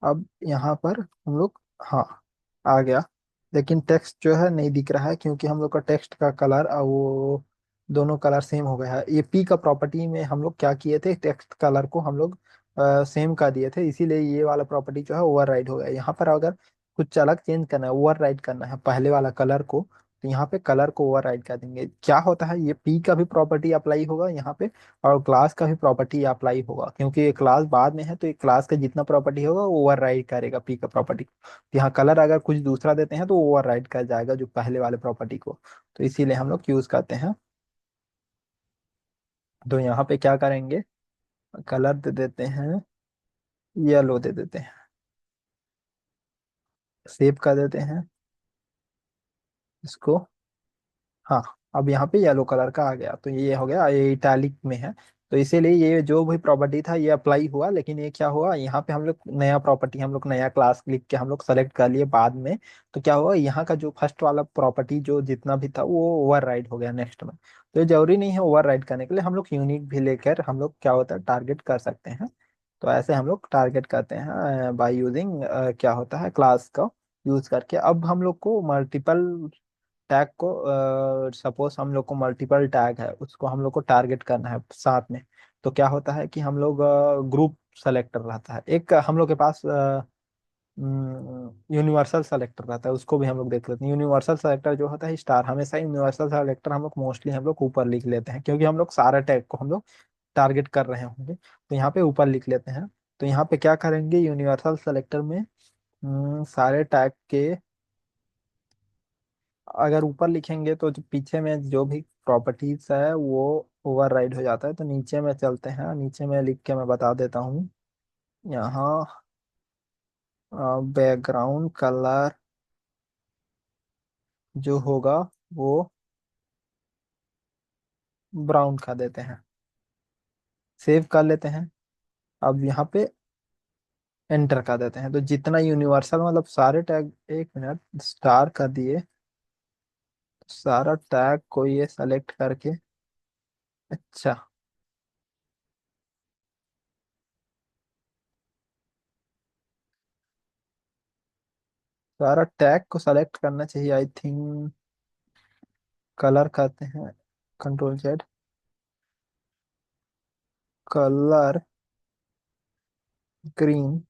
अब यहाँ पर हम लोग, हाँ, आ गया। लेकिन टेक्स्ट जो है नहीं दिख रहा है, क्योंकि हम लोग का टेक्स्ट का कलर वो दोनों कलर सेम हो गया है। ये पी का प्रॉपर्टी में हम लोग क्या किए थे, टेक्स्ट कलर को हम लोग सेम कर दिए थे, इसीलिए ये वाला प्रॉपर्टी जो है ओवरराइड हो गया। यहाँ पर अगर कुछ अलग चेंज करना है, ओवरराइड करना है पहले वाला कलर को, तो यहाँ पे कलर को ओवरराइड कर देंगे। क्या होता है, ये पी का भी प्रॉपर्टी अप्लाई होगा यहाँ पे, और क्लास का भी प्रॉपर्टी अप्लाई होगा, क्योंकि ये क्लास बाद में है। तो ये क्लास का जितना प्रॉपर्टी होगा वो ओवरराइड करेगा पी का प्रॉपर्टी। तो यहाँ कलर अगर कुछ दूसरा देते हैं तो वो ओवरराइड कर जाएगा जो पहले वाले प्रॉपर्टी को। तो इसीलिए हम लोग यूज करते हैं। तो यहाँ पे क्या करेंगे, कलर दे देते हैं, येलो दे देते हैं, सेव कर देते हैं इसको। हाँ, अब यहाँ पे येलो कलर का आ गया, तो ये हो गया, ये इटैलिक में है। तो इसीलिए ये जो भी प्रॉपर्टी था ये अप्लाई हुआ, लेकिन ये क्या हुआ, यहाँ पे हम लोग नया प्रॉपर्टी, हम लोग नया क्लास लिख के हम लोग सेलेक्ट कर लिए बाद में। तो क्या हुआ, यहाँ का जो फर्स्ट वाला प्रॉपर्टी जो जितना भी था वो ओवरराइड हो गया नेक्स्ट में। तो ये जरूरी नहीं है ओवरराइड करने के लिए, हम लोग यूनिक भी लेकर हम लोग क्या होता है, टारगेट कर सकते हैं। तो ऐसे हम लोग टारगेट करते हैं बाय यूजिंग क्या होता है, क्लास का यूज करके। अब हम लोग को मल्टीपल टैग को, सपोज हम लोग को मल्टीपल टैग है, उसको हम लोग को टारगेट करना है साथ में। तो क्या होता है कि हम लोग ग्रुप सेलेक्टर रहता है एक हम लोग के पास, यूनिवर्सल सेलेक्टर रहता है, उसको भी हम लोग देख लेते हैं। यूनिवर्सल सेलेक्टर जो होता है स्टार, हमेशा यूनिवर्सल सेलेक्टर हम लोग मोस्टली हम लोग ऊपर लिख लेते हैं, क्योंकि हम लोग सारे टैग को हम लोग टारगेट कर रहे होंगे। तो यहाँ पे ऊपर लिख लेते हैं। तो यहाँ पे क्या करेंगे, यूनिवर्सल सेलेक्टर में सारे टैग के अगर ऊपर लिखेंगे तो जो पीछे में जो भी प्रॉपर्टीज है वो ओवरराइड हो जाता है। तो नीचे में चलते हैं, नीचे में लिख के मैं बता देता हूँ। यहाँ बैकग्राउंड कलर जो होगा वो ब्राउन कर देते हैं, सेव कर लेते हैं। अब यहाँ पे एंटर कर देते हैं। तो जितना यूनिवर्सल मतलब सारे टैग, एक मिनट, स्टार कर दिए, सारा टैग को ये सेलेक्ट करके, अच्छा, सारा टैग को सेलेक्ट करना चाहिए आई थिंक। कलर करते हैं, कंट्रोल Z, कलर ग्रीन।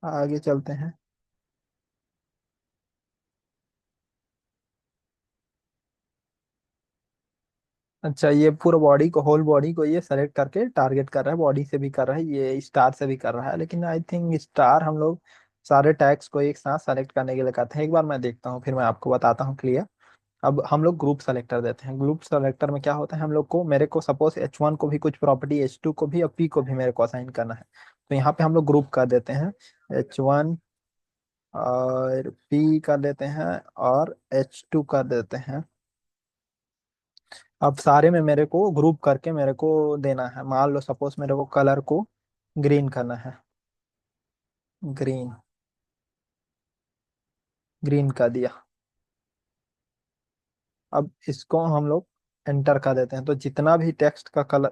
आगे चलते हैं। अच्छा, ये पूरा बॉडी को, होल बॉडी को ये सेलेक्ट करके टारगेट कर रहा है, बॉडी से भी कर रहा है, ये स्टार से भी कर रहा है। लेकिन आई थिंक स्टार हम लोग सारे टैग्स को एक साथ सेलेक्ट करने के लिए करते हैं। एक बार मैं देखता हूँ, फिर मैं आपको बताता हूँ क्लियर। अब हम लोग ग्रुप सेलेक्टर देते हैं। ग्रुप सेलेक्टर में क्या होता है, हम लोग को, मेरे को सपोज H1 को भी कुछ प्रॉपर्टी, H2 को भी और P को भी मेरे को असाइन करना है। तो यहाँ पे हम लोग ग्रुप कर देते हैं, H1 और P कर देते हैं और H2 कर देते हैं। अब सारे में मेरे को ग्रुप करके मेरे को देना है। मान लो सपोज मेरे को कलर को ग्रीन करना है, ग्रीन। ग्रीन का दिया। अब इसको हम लोग एंटर कर देते हैं, तो जितना भी टेक्स्ट का कलर।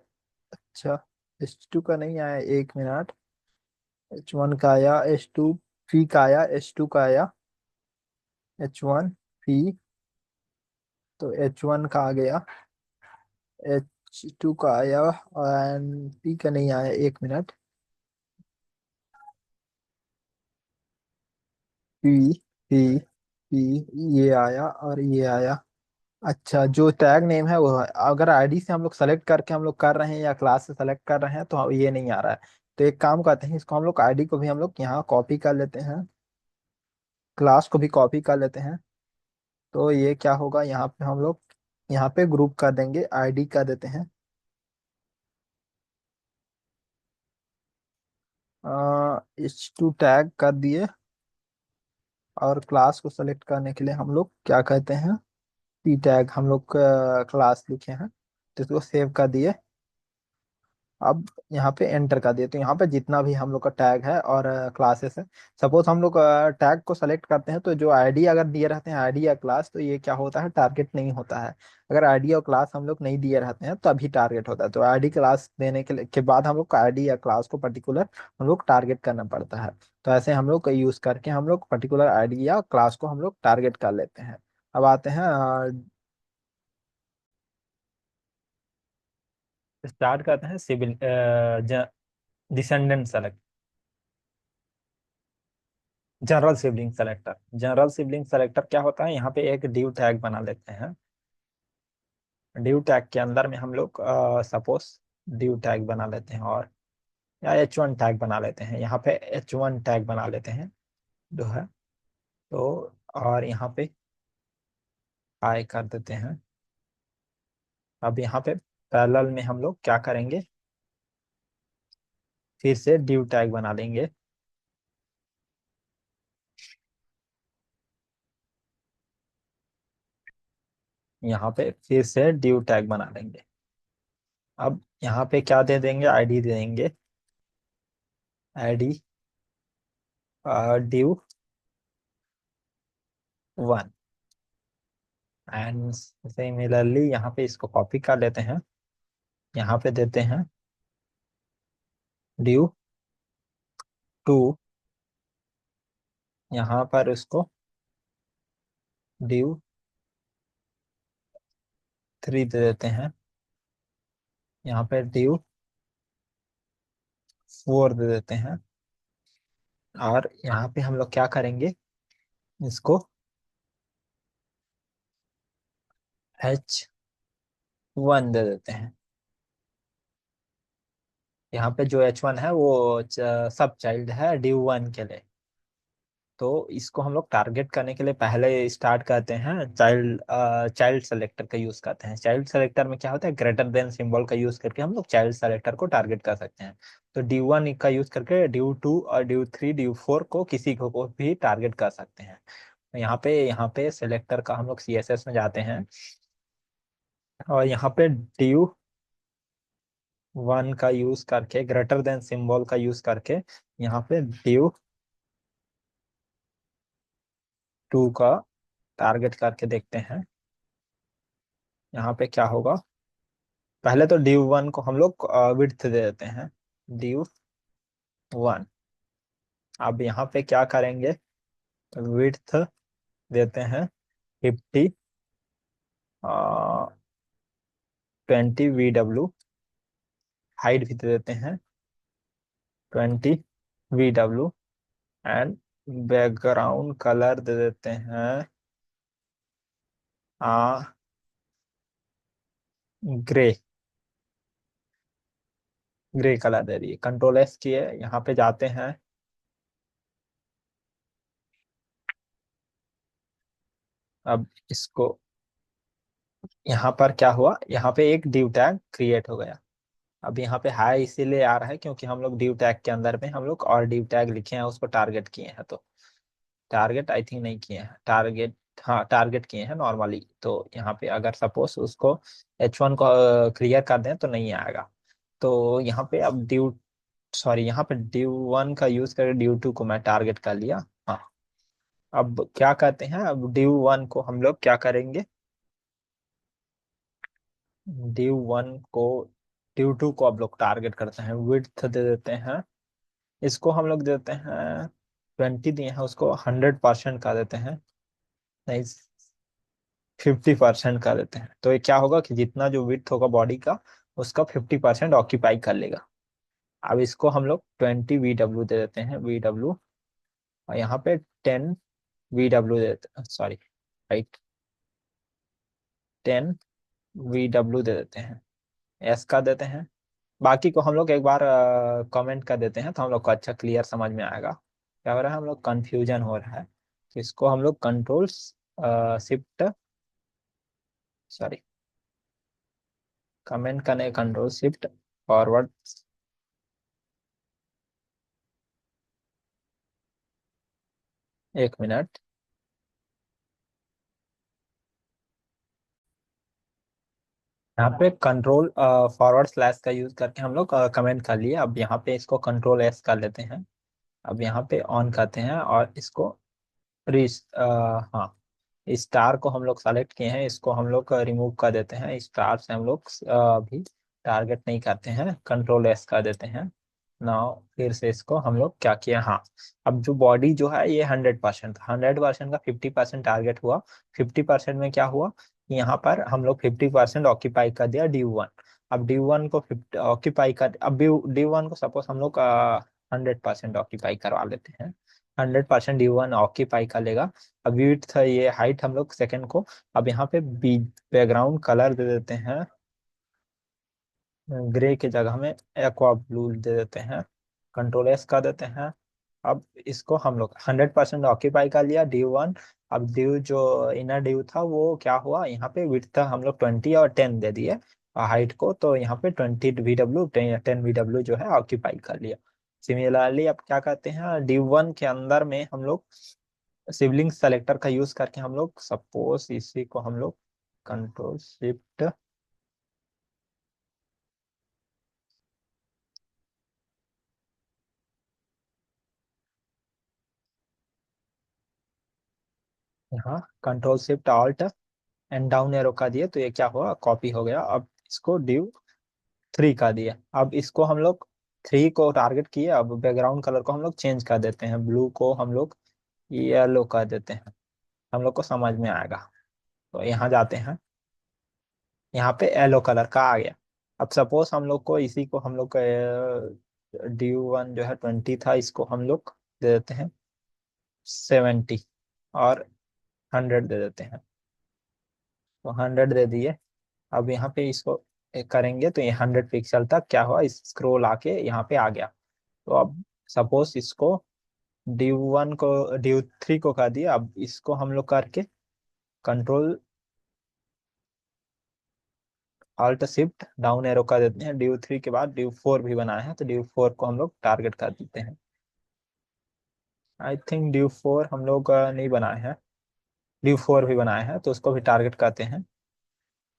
अच्छा, H2 का नहीं आया, 1 मिनट। H1 का आया, H2 फी का आया, H2 का आया, H1 फी। तो H1 का आ गया, H2 का आया, एंड पी का नहीं आया, 1 मिनट। पी पी पी, ये आया और ये आया। अच्छा, जो टैग नेम है वो है। अगर आईडी से हम लोग सेलेक्ट करके हम लोग कर रहे हैं या क्लास से सेलेक्ट कर रहे हैं तो ये नहीं आ रहा है। तो एक काम करते हैं, इसको हम लोग आईडी को भी हम लोग यहाँ कॉपी कर लेते हैं, क्लास को भी कॉपी कर लेते हैं। तो ये क्या होगा, यहाँ पे हम लोग यहाँ पे ग्रुप कर देंगे, आईडी कर देते हैं। इस टू टैग कर दिए। और क्लास को सेलेक्ट करने के लिए हम लोग क्या कहते हैं, टी टैग हम लोग क्लास लिखे हैं, तो इसको सेव कर दिए। अब यहाँ पे एंटर कर दिए, तो यहाँ पे जितना भी हम लोग का टैग है और क्लासेस है। सपोज हम लोग टैग को सेलेक्ट करते हैं, तो जो आईडी अगर दिए रहते हैं, आईडी या क्लास, तो ये क्या होता है, टारगेट नहीं होता है। अगर आईडी और क्लास हम लोग नहीं दिए रहते हैं तभी टारगेट होता है। तो आईडी क्लास देने के बाद हम लोग का आईडी या क्लास को पर्टिकुलर हम लोग टारगेट करना पड़ता है। तो ऐसे हम लोग का यूज करके हम लोग पर्टिकुलर आईडी या क्लास को हम लोग टारगेट कर लेते हैं। अब आते हैं, स्टार्ट करते हैं civil descendant select, general sibling selector. General sibling selector क्या होता है, यहाँ पे एक डिव टैग बना लेते हैं। डिव टैग के अंदर में हम लोग सपोज डिव टैग बना लेते हैं, और या H1 टैग बना लेते हैं। यहाँ पे H1 टैग बना लेते हैं जो है। तो और यहाँ पे आई कर देते हैं। अब यहाँ पे पैरेलल में हम लोग क्या करेंगे, फिर से डिव टैग बना लेंगे। यहाँ पे फिर से डिव टैग बना लेंगे। अब यहाँ पे क्या दे देंगे, आईडी दे देंगे, आईडी डिव 1। एंड सिमिलरली यहाँ पे इसको कॉपी कर लेते हैं, यहाँ पे देते हैं ड्यू 2। यहाँ पर उसको ड्यू 3 दे देते हैं, यहाँ पे ड्यू 4 दे देते हैं। और यहाँ पे हम लोग क्या करेंगे, इसको H1 दे देते हैं। यहाँ पे जो H1 है वो सब चाइल्ड है ड्यू 1 के लिए। तो इसको हम लोग टारगेट करने के लिए पहले स्टार्ट करते हैं, चाइल्ड चाइल्ड सेलेक्टर का यूज करते हैं। चाइल्ड सेलेक्टर में क्या होता है, ग्रेटर देन सिंबल का यूज करके हम लोग चाइल्ड सेलेक्टर को टारगेट कर सकते हैं। तो ड्यू 1 का यूज करके ड्यू 2 और ड्यू 3 ड्यू 4 को किसी को भी टारगेट कर सकते हैं। तो यहाँ पे सेलेक्टर का हम लोग CSS में जाते हैं, और यहाँ पे ड्यू 1 का यूज करके, ग्रेटर देन सिंबल का यूज करके, यहाँ पे ड्यू 2 का टारगेट करके देखते हैं। यहाँ पे क्या होगा, पहले तो ड्यू 1 को हम लोग विड्थ दे देते हैं, ड्यू 1। अब यहाँ पे क्या करेंगे, विड्थ देते हैं 50, 20 VW। हाइट भी दे देते हैं 20 VW। एंड बैकग्राउंड कलर दे देते हैं ग्रे, ग्रे कलर दे दिए। कंट्रोल S किए, यहाँ पे जाते हैं। अब इसको, यहाँ पर क्या हुआ, यहाँ पे एक div टैग क्रिएट हो गया। अब यहाँ पे हाई इसीलिए आ रहा है क्योंकि हम लोग div टैग के अंदर में हम लोग और div टैग लिखे हैं, उसको टारगेट किए हैं। तो टारगेट आई थिंक नहीं किए हैं, टारगेट, हाँ टारगेट किए हैं नॉर्मली। तो यहाँ पे अगर सपोज उसको H1 को क्लियर कर दें तो नहीं आएगा। तो यहाँ पे अब यहाँ पे ड्यू 1 का यूज करके ड्यू 2 को मैं टारगेट कर लिया। हाँ, अब क्या करते हैं, अब ड्यू वन को हम लोग क्या करेंगे, ड्यू वन को, ड्यू टू को अब लोग टारगेट करते हैं, विड्थ दे देते हैं, इसको हम लोग देते हैं 20 दिए हैं, उसको 100% का देते हैं, नहीं 50% का देते हैं। तो ये क्या होगा कि जितना जो विड्थ होगा बॉडी का, उसका 50% ऑक्यूपाई कर लेगा। अब इसको हम लोग 20 VW दे देते हैं, VW, और यहाँ पे 10 VW दे देते हैं, सॉरी, राइट, 10 VW दे देते हैं, एस का देते हैं। बाकी को हम लोग एक बार कमेंट कर देते हैं, तो हम लोग को अच्छा क्लियर समझ में आएगा। क्या हो रहा है, हम लोग कंफ्यूजन हो रहा है, तो इसको हम लोग कंट्रोल शिफ्ट, सॉरी, कमेंट करने, कंट्रोल शिफ्ट फॉरवर्ड, 1 मिनट। यहाँ पे कंट्रोल फॉरवर्ड स्लैश का यूज करके हम लोग कमेंट कर लिए। अब यहाँ पे इसको कंट्रोल एस कर लेते हैं। अब यहाँ पे ऑन करते हैं और इसको हाँ, स्टार को हम लोग सेलेक्ट किए हैं, इसको हम लोग रिमूव कर देते हैं, स्टार से हम लोग अभी टारगेट नहीं करते हैं, कंट्रोल एस कर देते हैं। नाउ फिर से इसको हम लोग क्या किया, हाँ, अब जो बॉडी जो है ये 100% था, 100% का 50% टारगेट हुआ। 50% में क्या हुआ, यहाँ पर हम लोग 50% ऑक्यूपाई कर दिया ड्यू वन। अब ड्यू वन को 50 ऑक्यूपाई कर, अब ड्यू वन को सपोज हम लोग 100% ऑक्यूपाई करवा लेते हैं, 100% ड्यू वन ऑक्यूपाई कर लेगा। अब विड्थ ये हाइट हम लोग सेकंड को, अब यहाँ पे बैकग्राउंड कलर दे देते हैं, ग्रे की जगह में एक्वा ब्लू दे देते हैं, कंट्रोल एस कर देते हैं। अब इसको हम लोग 100% ऑक्यूपाई कर लिया ड्यू वन। अब ड्यू जो इनर ड्यू था वो क्या हुआ, यहाँ पे विड्थ था हम लोग 20 और 10 दे दिए हाइट को, तो यहाँ पे 20 VW, 10 VW जो है ऑक्यूपाई कर लिया। सिमिलरली अब क्या करते हैं, ड्यू वन के अंदर में हम लोग सिबलिंग सेलेक्टर का यूज करके हम लोग सपोज इसी को हम लोग कंट्रोल शिफ्ट, यहाँ control shift alt and down arrow का दिए, तो ये क्या हुआ, कॉपी हो गया। अब इसको ड्यू थ्री का दिया, अब इसको हम लोग थ्री को टारगेट किए। अब बैकग्राउंड कलर को हम लोग चेंज कर देते हैं, ब्लू को हम लोग येलो कर देते हैं, हम लोग को समझ में आएगा। तो यहाँ जाते हैं, यहाँ पे येलो कलर का आ गया। अब सपोज हम लोग को इसी को हम लोग ड्यू वन जो है 20 था, इसको हम लोग दे देते हैं 70 और 100 दे देते हैं, तो 100 दे दिए। अब यहाँ पे इसको करेंगे तो ये 100 पिक्सल तक क्या हुआ, इस स्क्रोल आके यहाँ पे आ गया। तो अब सपोज इसको ड्यू वन को, ड्यू थ्री को कर दिया। अब इसको हम लोग करके control alt shift down arrow कर देते हैं, ड्यू थ्री के बाद ड्यू फोर भी बनाए हैं, तो ड्यू फोर को हम लोग टारगेट कर देते हैं। आई थिंक ड्यू फोर हम लोग नहीं बनाए हैं, ड्यू फोर भी बनाए हैं, तो उसको भी टारगेट करते हैं।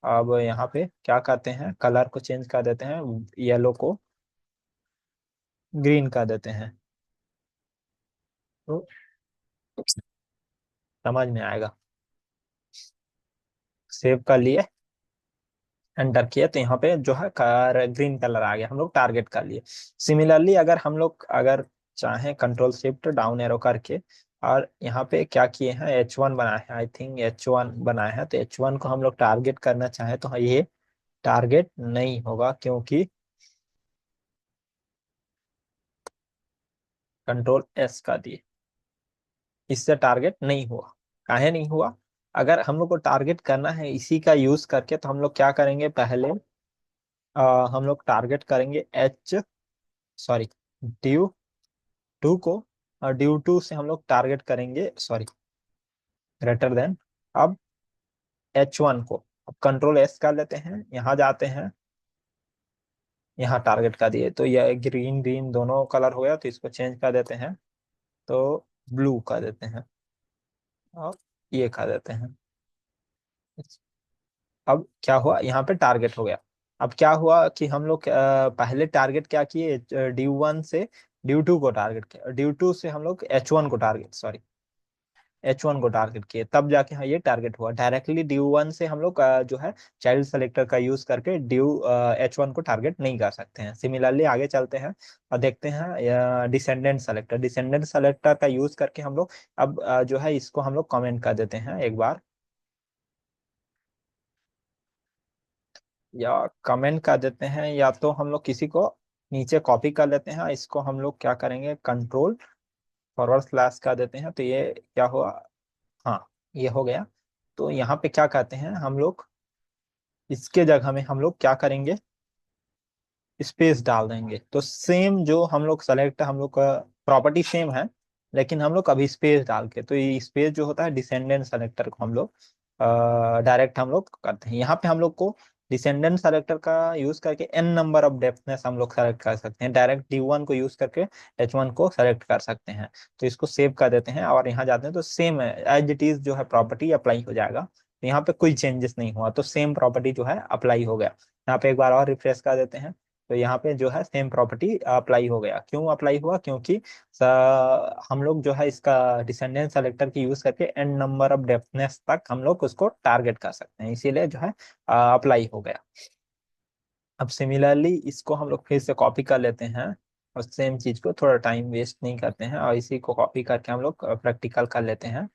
अब यहाँ पे क्या करते हैं, कलर को चेंज कर देते हैं, येलो को ग्रीन कर देते हैं, तो समझ में आएगा। सेव कर लिए, एंटर किए, तो यहाँ पे जो है ग्रीन कलर आ गया, हम लोग टारगेट कर लिए। सिमिलरली अगर हम लोग अगर चाहें कंट्रोल शिफ्ट डाउन एरो करके, और यहाँ पे क्या किए हैं, H1 बनाए हैं, आई थिंक H1 बनाए हैं, तो H1 को हम लोग टारगेट करना चाहें तो ये टारगेट नहीं होगा, क्योंकि कंट्रोल एस का दिए, इससे टारगेट नहीं हुआ। काहे नहीं हुआ, अगर हम लोग को टारगेट करना है इसी का यूज करके, तो हम लोग क्या करेंगे, पहले हम लोग टारगेट करेंगे एच, सॉरी, ड्यू टू को, और ड्यू टू से हम लोग टारगेट करेंगे, सॉरी, ग्रेटर देन, अब H1 को, अब कंट्रोल एस कर लेते हैं, यहाँ जाते हैं, यहाँ टारगेट कर दिए, तो ये ग्रीन ग्रीन दोनों कलर हो गया, तो इसको चेंज कर देते हैं, तो ब्लू कर देते हैं, और ये कर देते हैं। अब क्या हुआ, यहाँ पे टारगेट हो गया। अब क्या हुआ कि हम लोग पहले टारगेट क्या किए, ड्यू वन से ड्यू टू को टारगेट किया, ड्यू टू से हम लोग H1 को टारगेट, सॉरी, H1 को टारगेट किए, तब जाके हाँ ये टारगेट हुआ। डायरेक्टली ड्यू 1 से हम लोग जो है चाइल्ड सेलेक्टर का यूज करके H1 को टारगेट नहीं कर सकते हैं। सिमिलरली आगे चलते हैं और देखते हैं डिसेंडेंट सेलेक्टर का यूज करके हम लोग अब जो है इसको हम लोग कमेंट कर देते हैं एक बार, या कमेंट कर देते हैं, या तो हम लोग किसी को नीचे कॉपी कर लेते हैं। इसको हम लोग क्या करेंगे, कंट्रोल फॉरवर्ड स्लैश कर देते हैं, तो ये क्या हुआ, हाँ ये हो गया। तो यहाँ पे क्या कहते हैं हम लोग, इसके जगह में हम लोग क्या करेंगे, स्पेस डाल देंगे। तो सेम जो हम लोग सेलेक्ट, हम लोग का प्रॉपर्टी सेम है, लेकिन हम लोग अभी स्पेस डाल के, तो ये स्पेस जो होता है डिसेंडेंट सेलेक्टर को हम लोग डायरेक्ट हम लोग करते हैं। यहाँ पे हम लोग को डिसेंडेंट सेलेक्टर का यूज करके एन नंबर ऑफ डेप्थनेस हम लोग सेलेक्ट कर सकते हैं। डायरेक्ट D1 को यूज करके H1 को सेलेक्ट कर सकते हैं। तो इसको सेव कर देते हैं और यहाँ जाते हैं, तो सेम है एज इट इज जो है प्रॉपर्टी अप्लाई हो जाएगा। तो यहाँ पे कोई चेंजेस नहीं हुआ, तो सेम प्रॉपर्टी जो है अप्लाई हो गया। यहाँ पे एक बार और रिफ्रेश कर देते हैं, तो यहाँ पे जो है सेम प्रॉपर्टी अप्लाई हो गया। क्यों अप्लाई हुआ, क्योंकि हम लोग जो है इसका डिसेंडेंट सेलेक्टर की यूज करके एन नंबर ऑफ डेप्थनेस तक हम लोग उसको टारगेट कर सकते हैं, इसीलिए जो है अप्लाई हो गया। अब सिमिलरली इसको हम लोग फिर से कॉपी कर लेते हैं और सेम चीज को, थोड़ा टाइम वेस्ट नहीं करते हैं, और इसी को कॉपी करके हम लोग प्रैक्टिकल कर लेते हैं।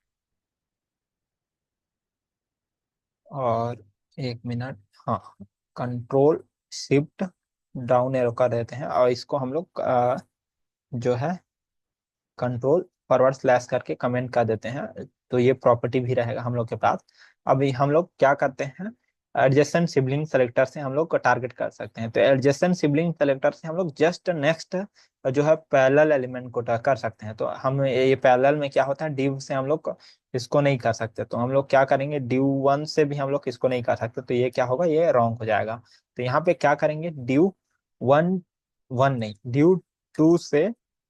और एक मिनट, हाँ, कंट्रोल शिफ्ट डाउन एरो कर देते हैं और इसको हम लोग जो है कंट्रोल फॉरवर्ड स्लैश करके कमेंट कर देते हैं। तो ये प्रॉपर्टी भी रहेगा हम लोग के पास। अभी हम लोग क्या करते हैं, एडजेसेंट सिबलिंग सेलेक्टर से हम लोग को टारगेट कर सकते हैं। तो एडजेसेंट सिबलिंग सेलेक्टर से हम लोग जस्ट नेक्स्ट जो है पैरेलल एलिमेंट को कर सकते हैं। तो हम ये पैरेलल में क्या होता है, डिव से हम लोग इसको नहीं कर सकते, तो हम लोग क्या करेंगे, D1 से भी हम लोग इसको नहीं कर सकते, तो ये क्या होगा, ये रॉन्ग हो जाएगा। तो यहाँ पे क्या करेंगे, D1 1 नहीं, D2 से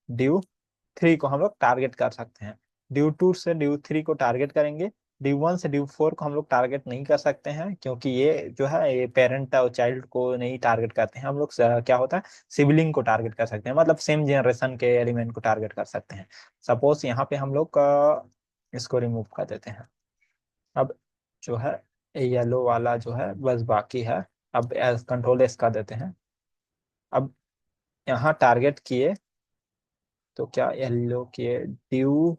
D3 को हम लोग टारगेट कर सकते हैं। D2 से D3 को टारगेट करेंगे। D1 से D4 को हम लोग टारगेट नहीं कर सकते हैं, क्योंकि ये जो है ये पेरेंट और चाइल्ड को नहीं टारगेट करते हैं। हम लोग क्या होता है, सिबलिंग को टारगेट कर सकते हैं, मतलब सेम जनरेशन के एलिमेंट को टारगेट कर सकते हैं। सपोज यहाँ पे हम लोग इसको रिमूव कर देते हैं। अब जो है येलो वाला जो है बस बाकी है। अब एज कंट्रोल एस कर देते हैं। अब यहाँ टारगेट किए, तो क्या येलो किए, D1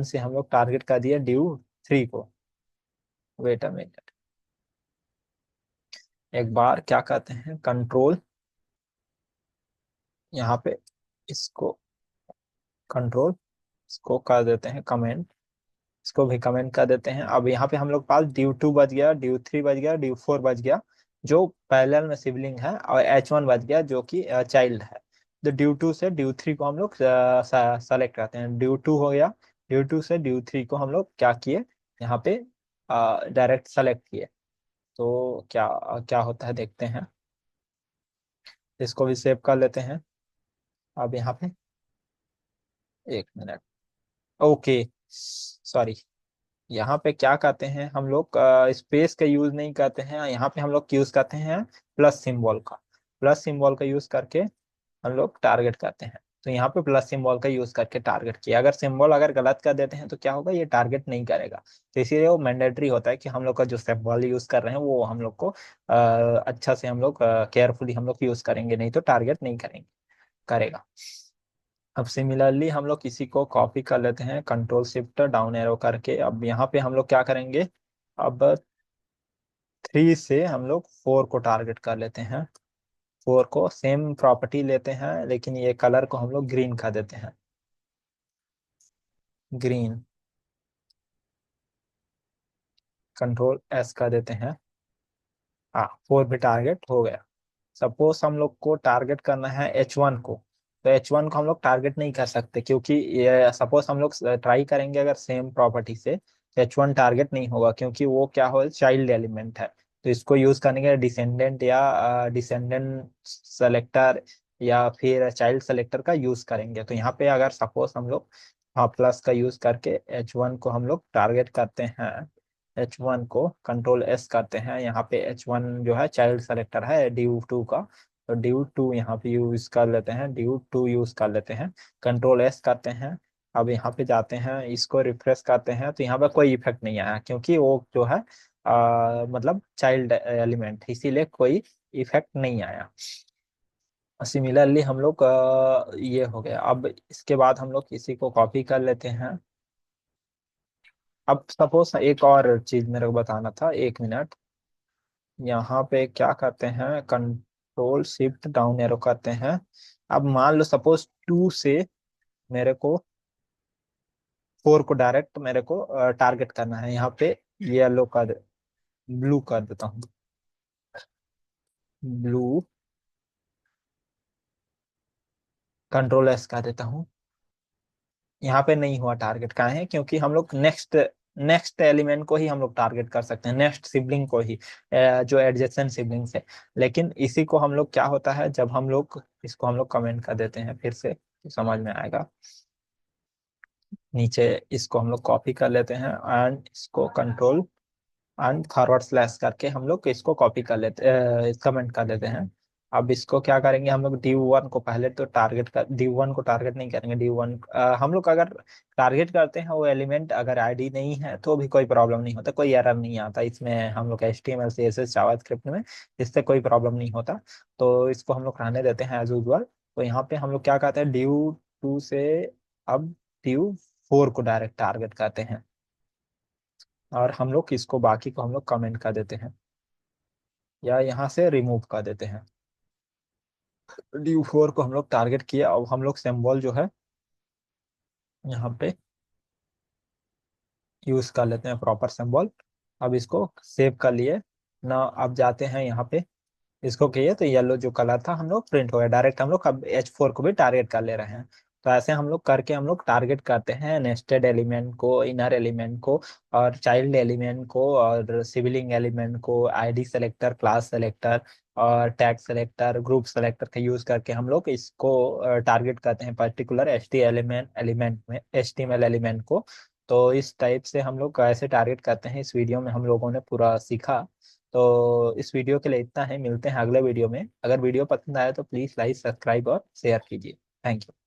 से हम लोग टारगेट कर दिया D3 को। वेट अ मिनट, एक बार क्या कहते हैं, कंट्रोल यहाँ पे इसको कंट्रोल इसको कर देते हैं कमेंट, इसको भी कमेंट कर देते हैं। अब यहाँ पे हम लोग पास D2 बच गया, D3 बच गया, D4 बच गया जो पैरेलल में सिबलिंग है, और H1 बच गया जो कि चाइल्ड है। तो D2 से D3 को हम लोग सेलेक्ट करते हैं। D2 हो गया, D2 से D3 को हम लोग क्या किए, यहाँ पे डायरेक्ट सेलेक्ट किए। तो क्या क्या होता है देखते हैं, इसको भी सेव कर लेते हैं। अब यहाँ पे एक मिनट, ओके सॉरी, यहाँ पे क्या करते हैं हम लोग, स्पेस का यूज नहीं करते हैं, यहाँ पे हम लोग यूज करते हैं प्लस सिंबल का। प्लस सिंबल का यूज करके हम लोग टारगेट करते हैं। तो यहाँ पे प्लस सिंबल का यूज करके टारगेट किया, अगर सिंबल अगर गलत कर देते हैं तो क्या होगा, ये टारगेट नहीं करेगा। तो इसीलिए वो मैंडेटरी होता है कि हम लोग का जो सिंबल यूज कर रहे हैं वो हम लोग को अच्छा से हम लोग केयरफुली हम लोग यूज करेंगे, नहीं तो टारगेट नहीं करेंगे करेगा। अब सिमिलरली हम लोग किसी को कॉपी कर लेते हैं, कंट्रोल शिफ्ट डाउन एरो करके। अब यहाँ पे हम लोग क्या करेंगे, अब 3 से हम लोग 4 को टारगेट कर लेते हैं। 4 को सेम प्रॉपर्टी लेते हैं, लेकिन ये कलर को हम लोग ग्रीन कर देते हैं, ग्रीन। कंट्रोल एस कर देते हैं। हाँ 4 भी टारगेट हो गया। सपोज हम लोग को टारगेट करना है H1 को, तो H1 को हम लोग टारगेट नहीं कर सकते, क्योंकि ये सपोज हम लोग ट्राई करेंगे अगर सेम प्रॉपर्टी से, तो H1 टारगेट नहीं होगा, क्योंकि वो क्या हो, चाइल्ड एलिमेंट है। तो इसको यूज करने के डिसेंडेंट या डिसेंडेंट सेलेक्टर या फिर चाइल्ड सेलेक्टर का यूज करेंगे। तो यहाँ पे अगर सपोज हम लोग हाँ प्लस का यूज करके H1 को हम लोग टारगेट करते हैं, H1 को कंट्रोल एस करते हैं। यहाँ पे H1 जो है चाइल्ड सेलेक्टर है D2 का, तो D2 यहाँ पे यूज कर लेते हैं, D2 यूज कर लेते हैं। कंट्रोल एस करते हैं, अब यहाँ पे जाते हैं, इसको रिफ्रेश करते हैं, तो यहाँ पे कोई इफेक्ट नहीं आया, क्योंकि वो जो है मतलब चाइल्ड एलिमेंट, इसीलिए कोई इफेक्ट नहीं आया। सिमिलरली हम लोग ये हो गया। अब इसके बाद हम लोग किसी को कॉपी कर लेते हैं। अब सपोज एक और चीज मेरे को बताना था, 1 मिनट। यहाँ पे क्या करते हैं, कंट्रोल शिफ्ट डाउन एरो करते हैं। अब मान लो सपोज 2 से मेरे को 4 को डायरेक्ट मेरे को टारगेट करना है। यहाँ पे येलो कर, ब्लू कर देता हूँ, ब्लू, कंट्रोल एस कर देता हूँ। यहाँ पे नहीं हुआ टारगेट, कहाँ है, क्योंकि हम लोग नेक्स्ट नेक्स्ट एलिमेंट को ही हम लोग टारगेट कर सकते हैं, नेक्स्ट सिबलिंग को ही, जो एडजेसेंट सिबलिंग है। लेकिन इसी को हम लोग क्या होता है, जब हम लोग इसको हम लोग कमेंट कर देते हैं फिर से, तो समझ में आएगा। नीचे इसको हम लोग कॉपी कर लेते हैं, एंड इसको कंट्रोल एंड फॉरवर्ड स्लैश करके हम लोग इसको कॉपी कर लेते, कमेंट कर लेते हैं। अब इसको क्या करेंगे, हम लोग div1 को पहले तो टारगेट कर, div1 को टारगेट नहीं करेंगे। div1 हम लोग अगर टारगेट करते हैं वो एलिमेंट अगर आईडी नहीं है तो भी कोई प्रॉब्लम नहीं होता, कोई एरर नहीं आता इसमें। हम लोग HTML CSS जावास्क्रिप्ट में इससे कोई प्रॉब्लम नहीं होता। तो इसको हम लोग रहने देते हैं एज यूजल। तो यहाँ पे हम लोग क्या करते हैं, div2 से अब div4 को डायरेक्ट टारगेट करते हैं, और हम लोग इसको बाकी को हम लोग कमेंट कर देते हैं, या यहाँ से रिमूव कर देते हैं। ड्यू 4 को हम लोग टारगेट किए। अब हम लोग सिंबल जो है यहाँ पे यूज कर लेते हैं, प्रॉपर सिंबल। अब इसको सेव कर लिए ना। अब जाते हैं यहाँ पे, इसको किए तो येलो जो कलर था हम लोग प्रिंट हो गया डायरेक्ट। हम लोग अब H4 को भी टारगेट कर ले रहे हैं। तो ऐसे हम लोग करके हम लोग टारगेट करते हैं नेस्टेड एलिमेंट को, इनर एलिमेंट को, और चाइल्ड एलिमेंट को, और सिबलिंग एलिमेंट को, आईडी सेलेक्टर, क्लास सेलेक्टर, और टैग सेलेक्टर, ग्रुप सेलेक्टर का यूज करके हम लोग इसको टारगेट करते हैं पर्टिकुलर HTML एलिमेंट को। तो इस टाइप से हम लोग कैसे टारगेट करते हैं, इस वीडियो में हम लोगों ने पूरा सीखा। तो इस वीडियो के लिए इतना है, मिलते हैं अगले वीडियो में। अगर वीडियो पसंद आया तो प्लीज़ लाइक, सब्सक्राइब और शेयर कीजिए। Thank you.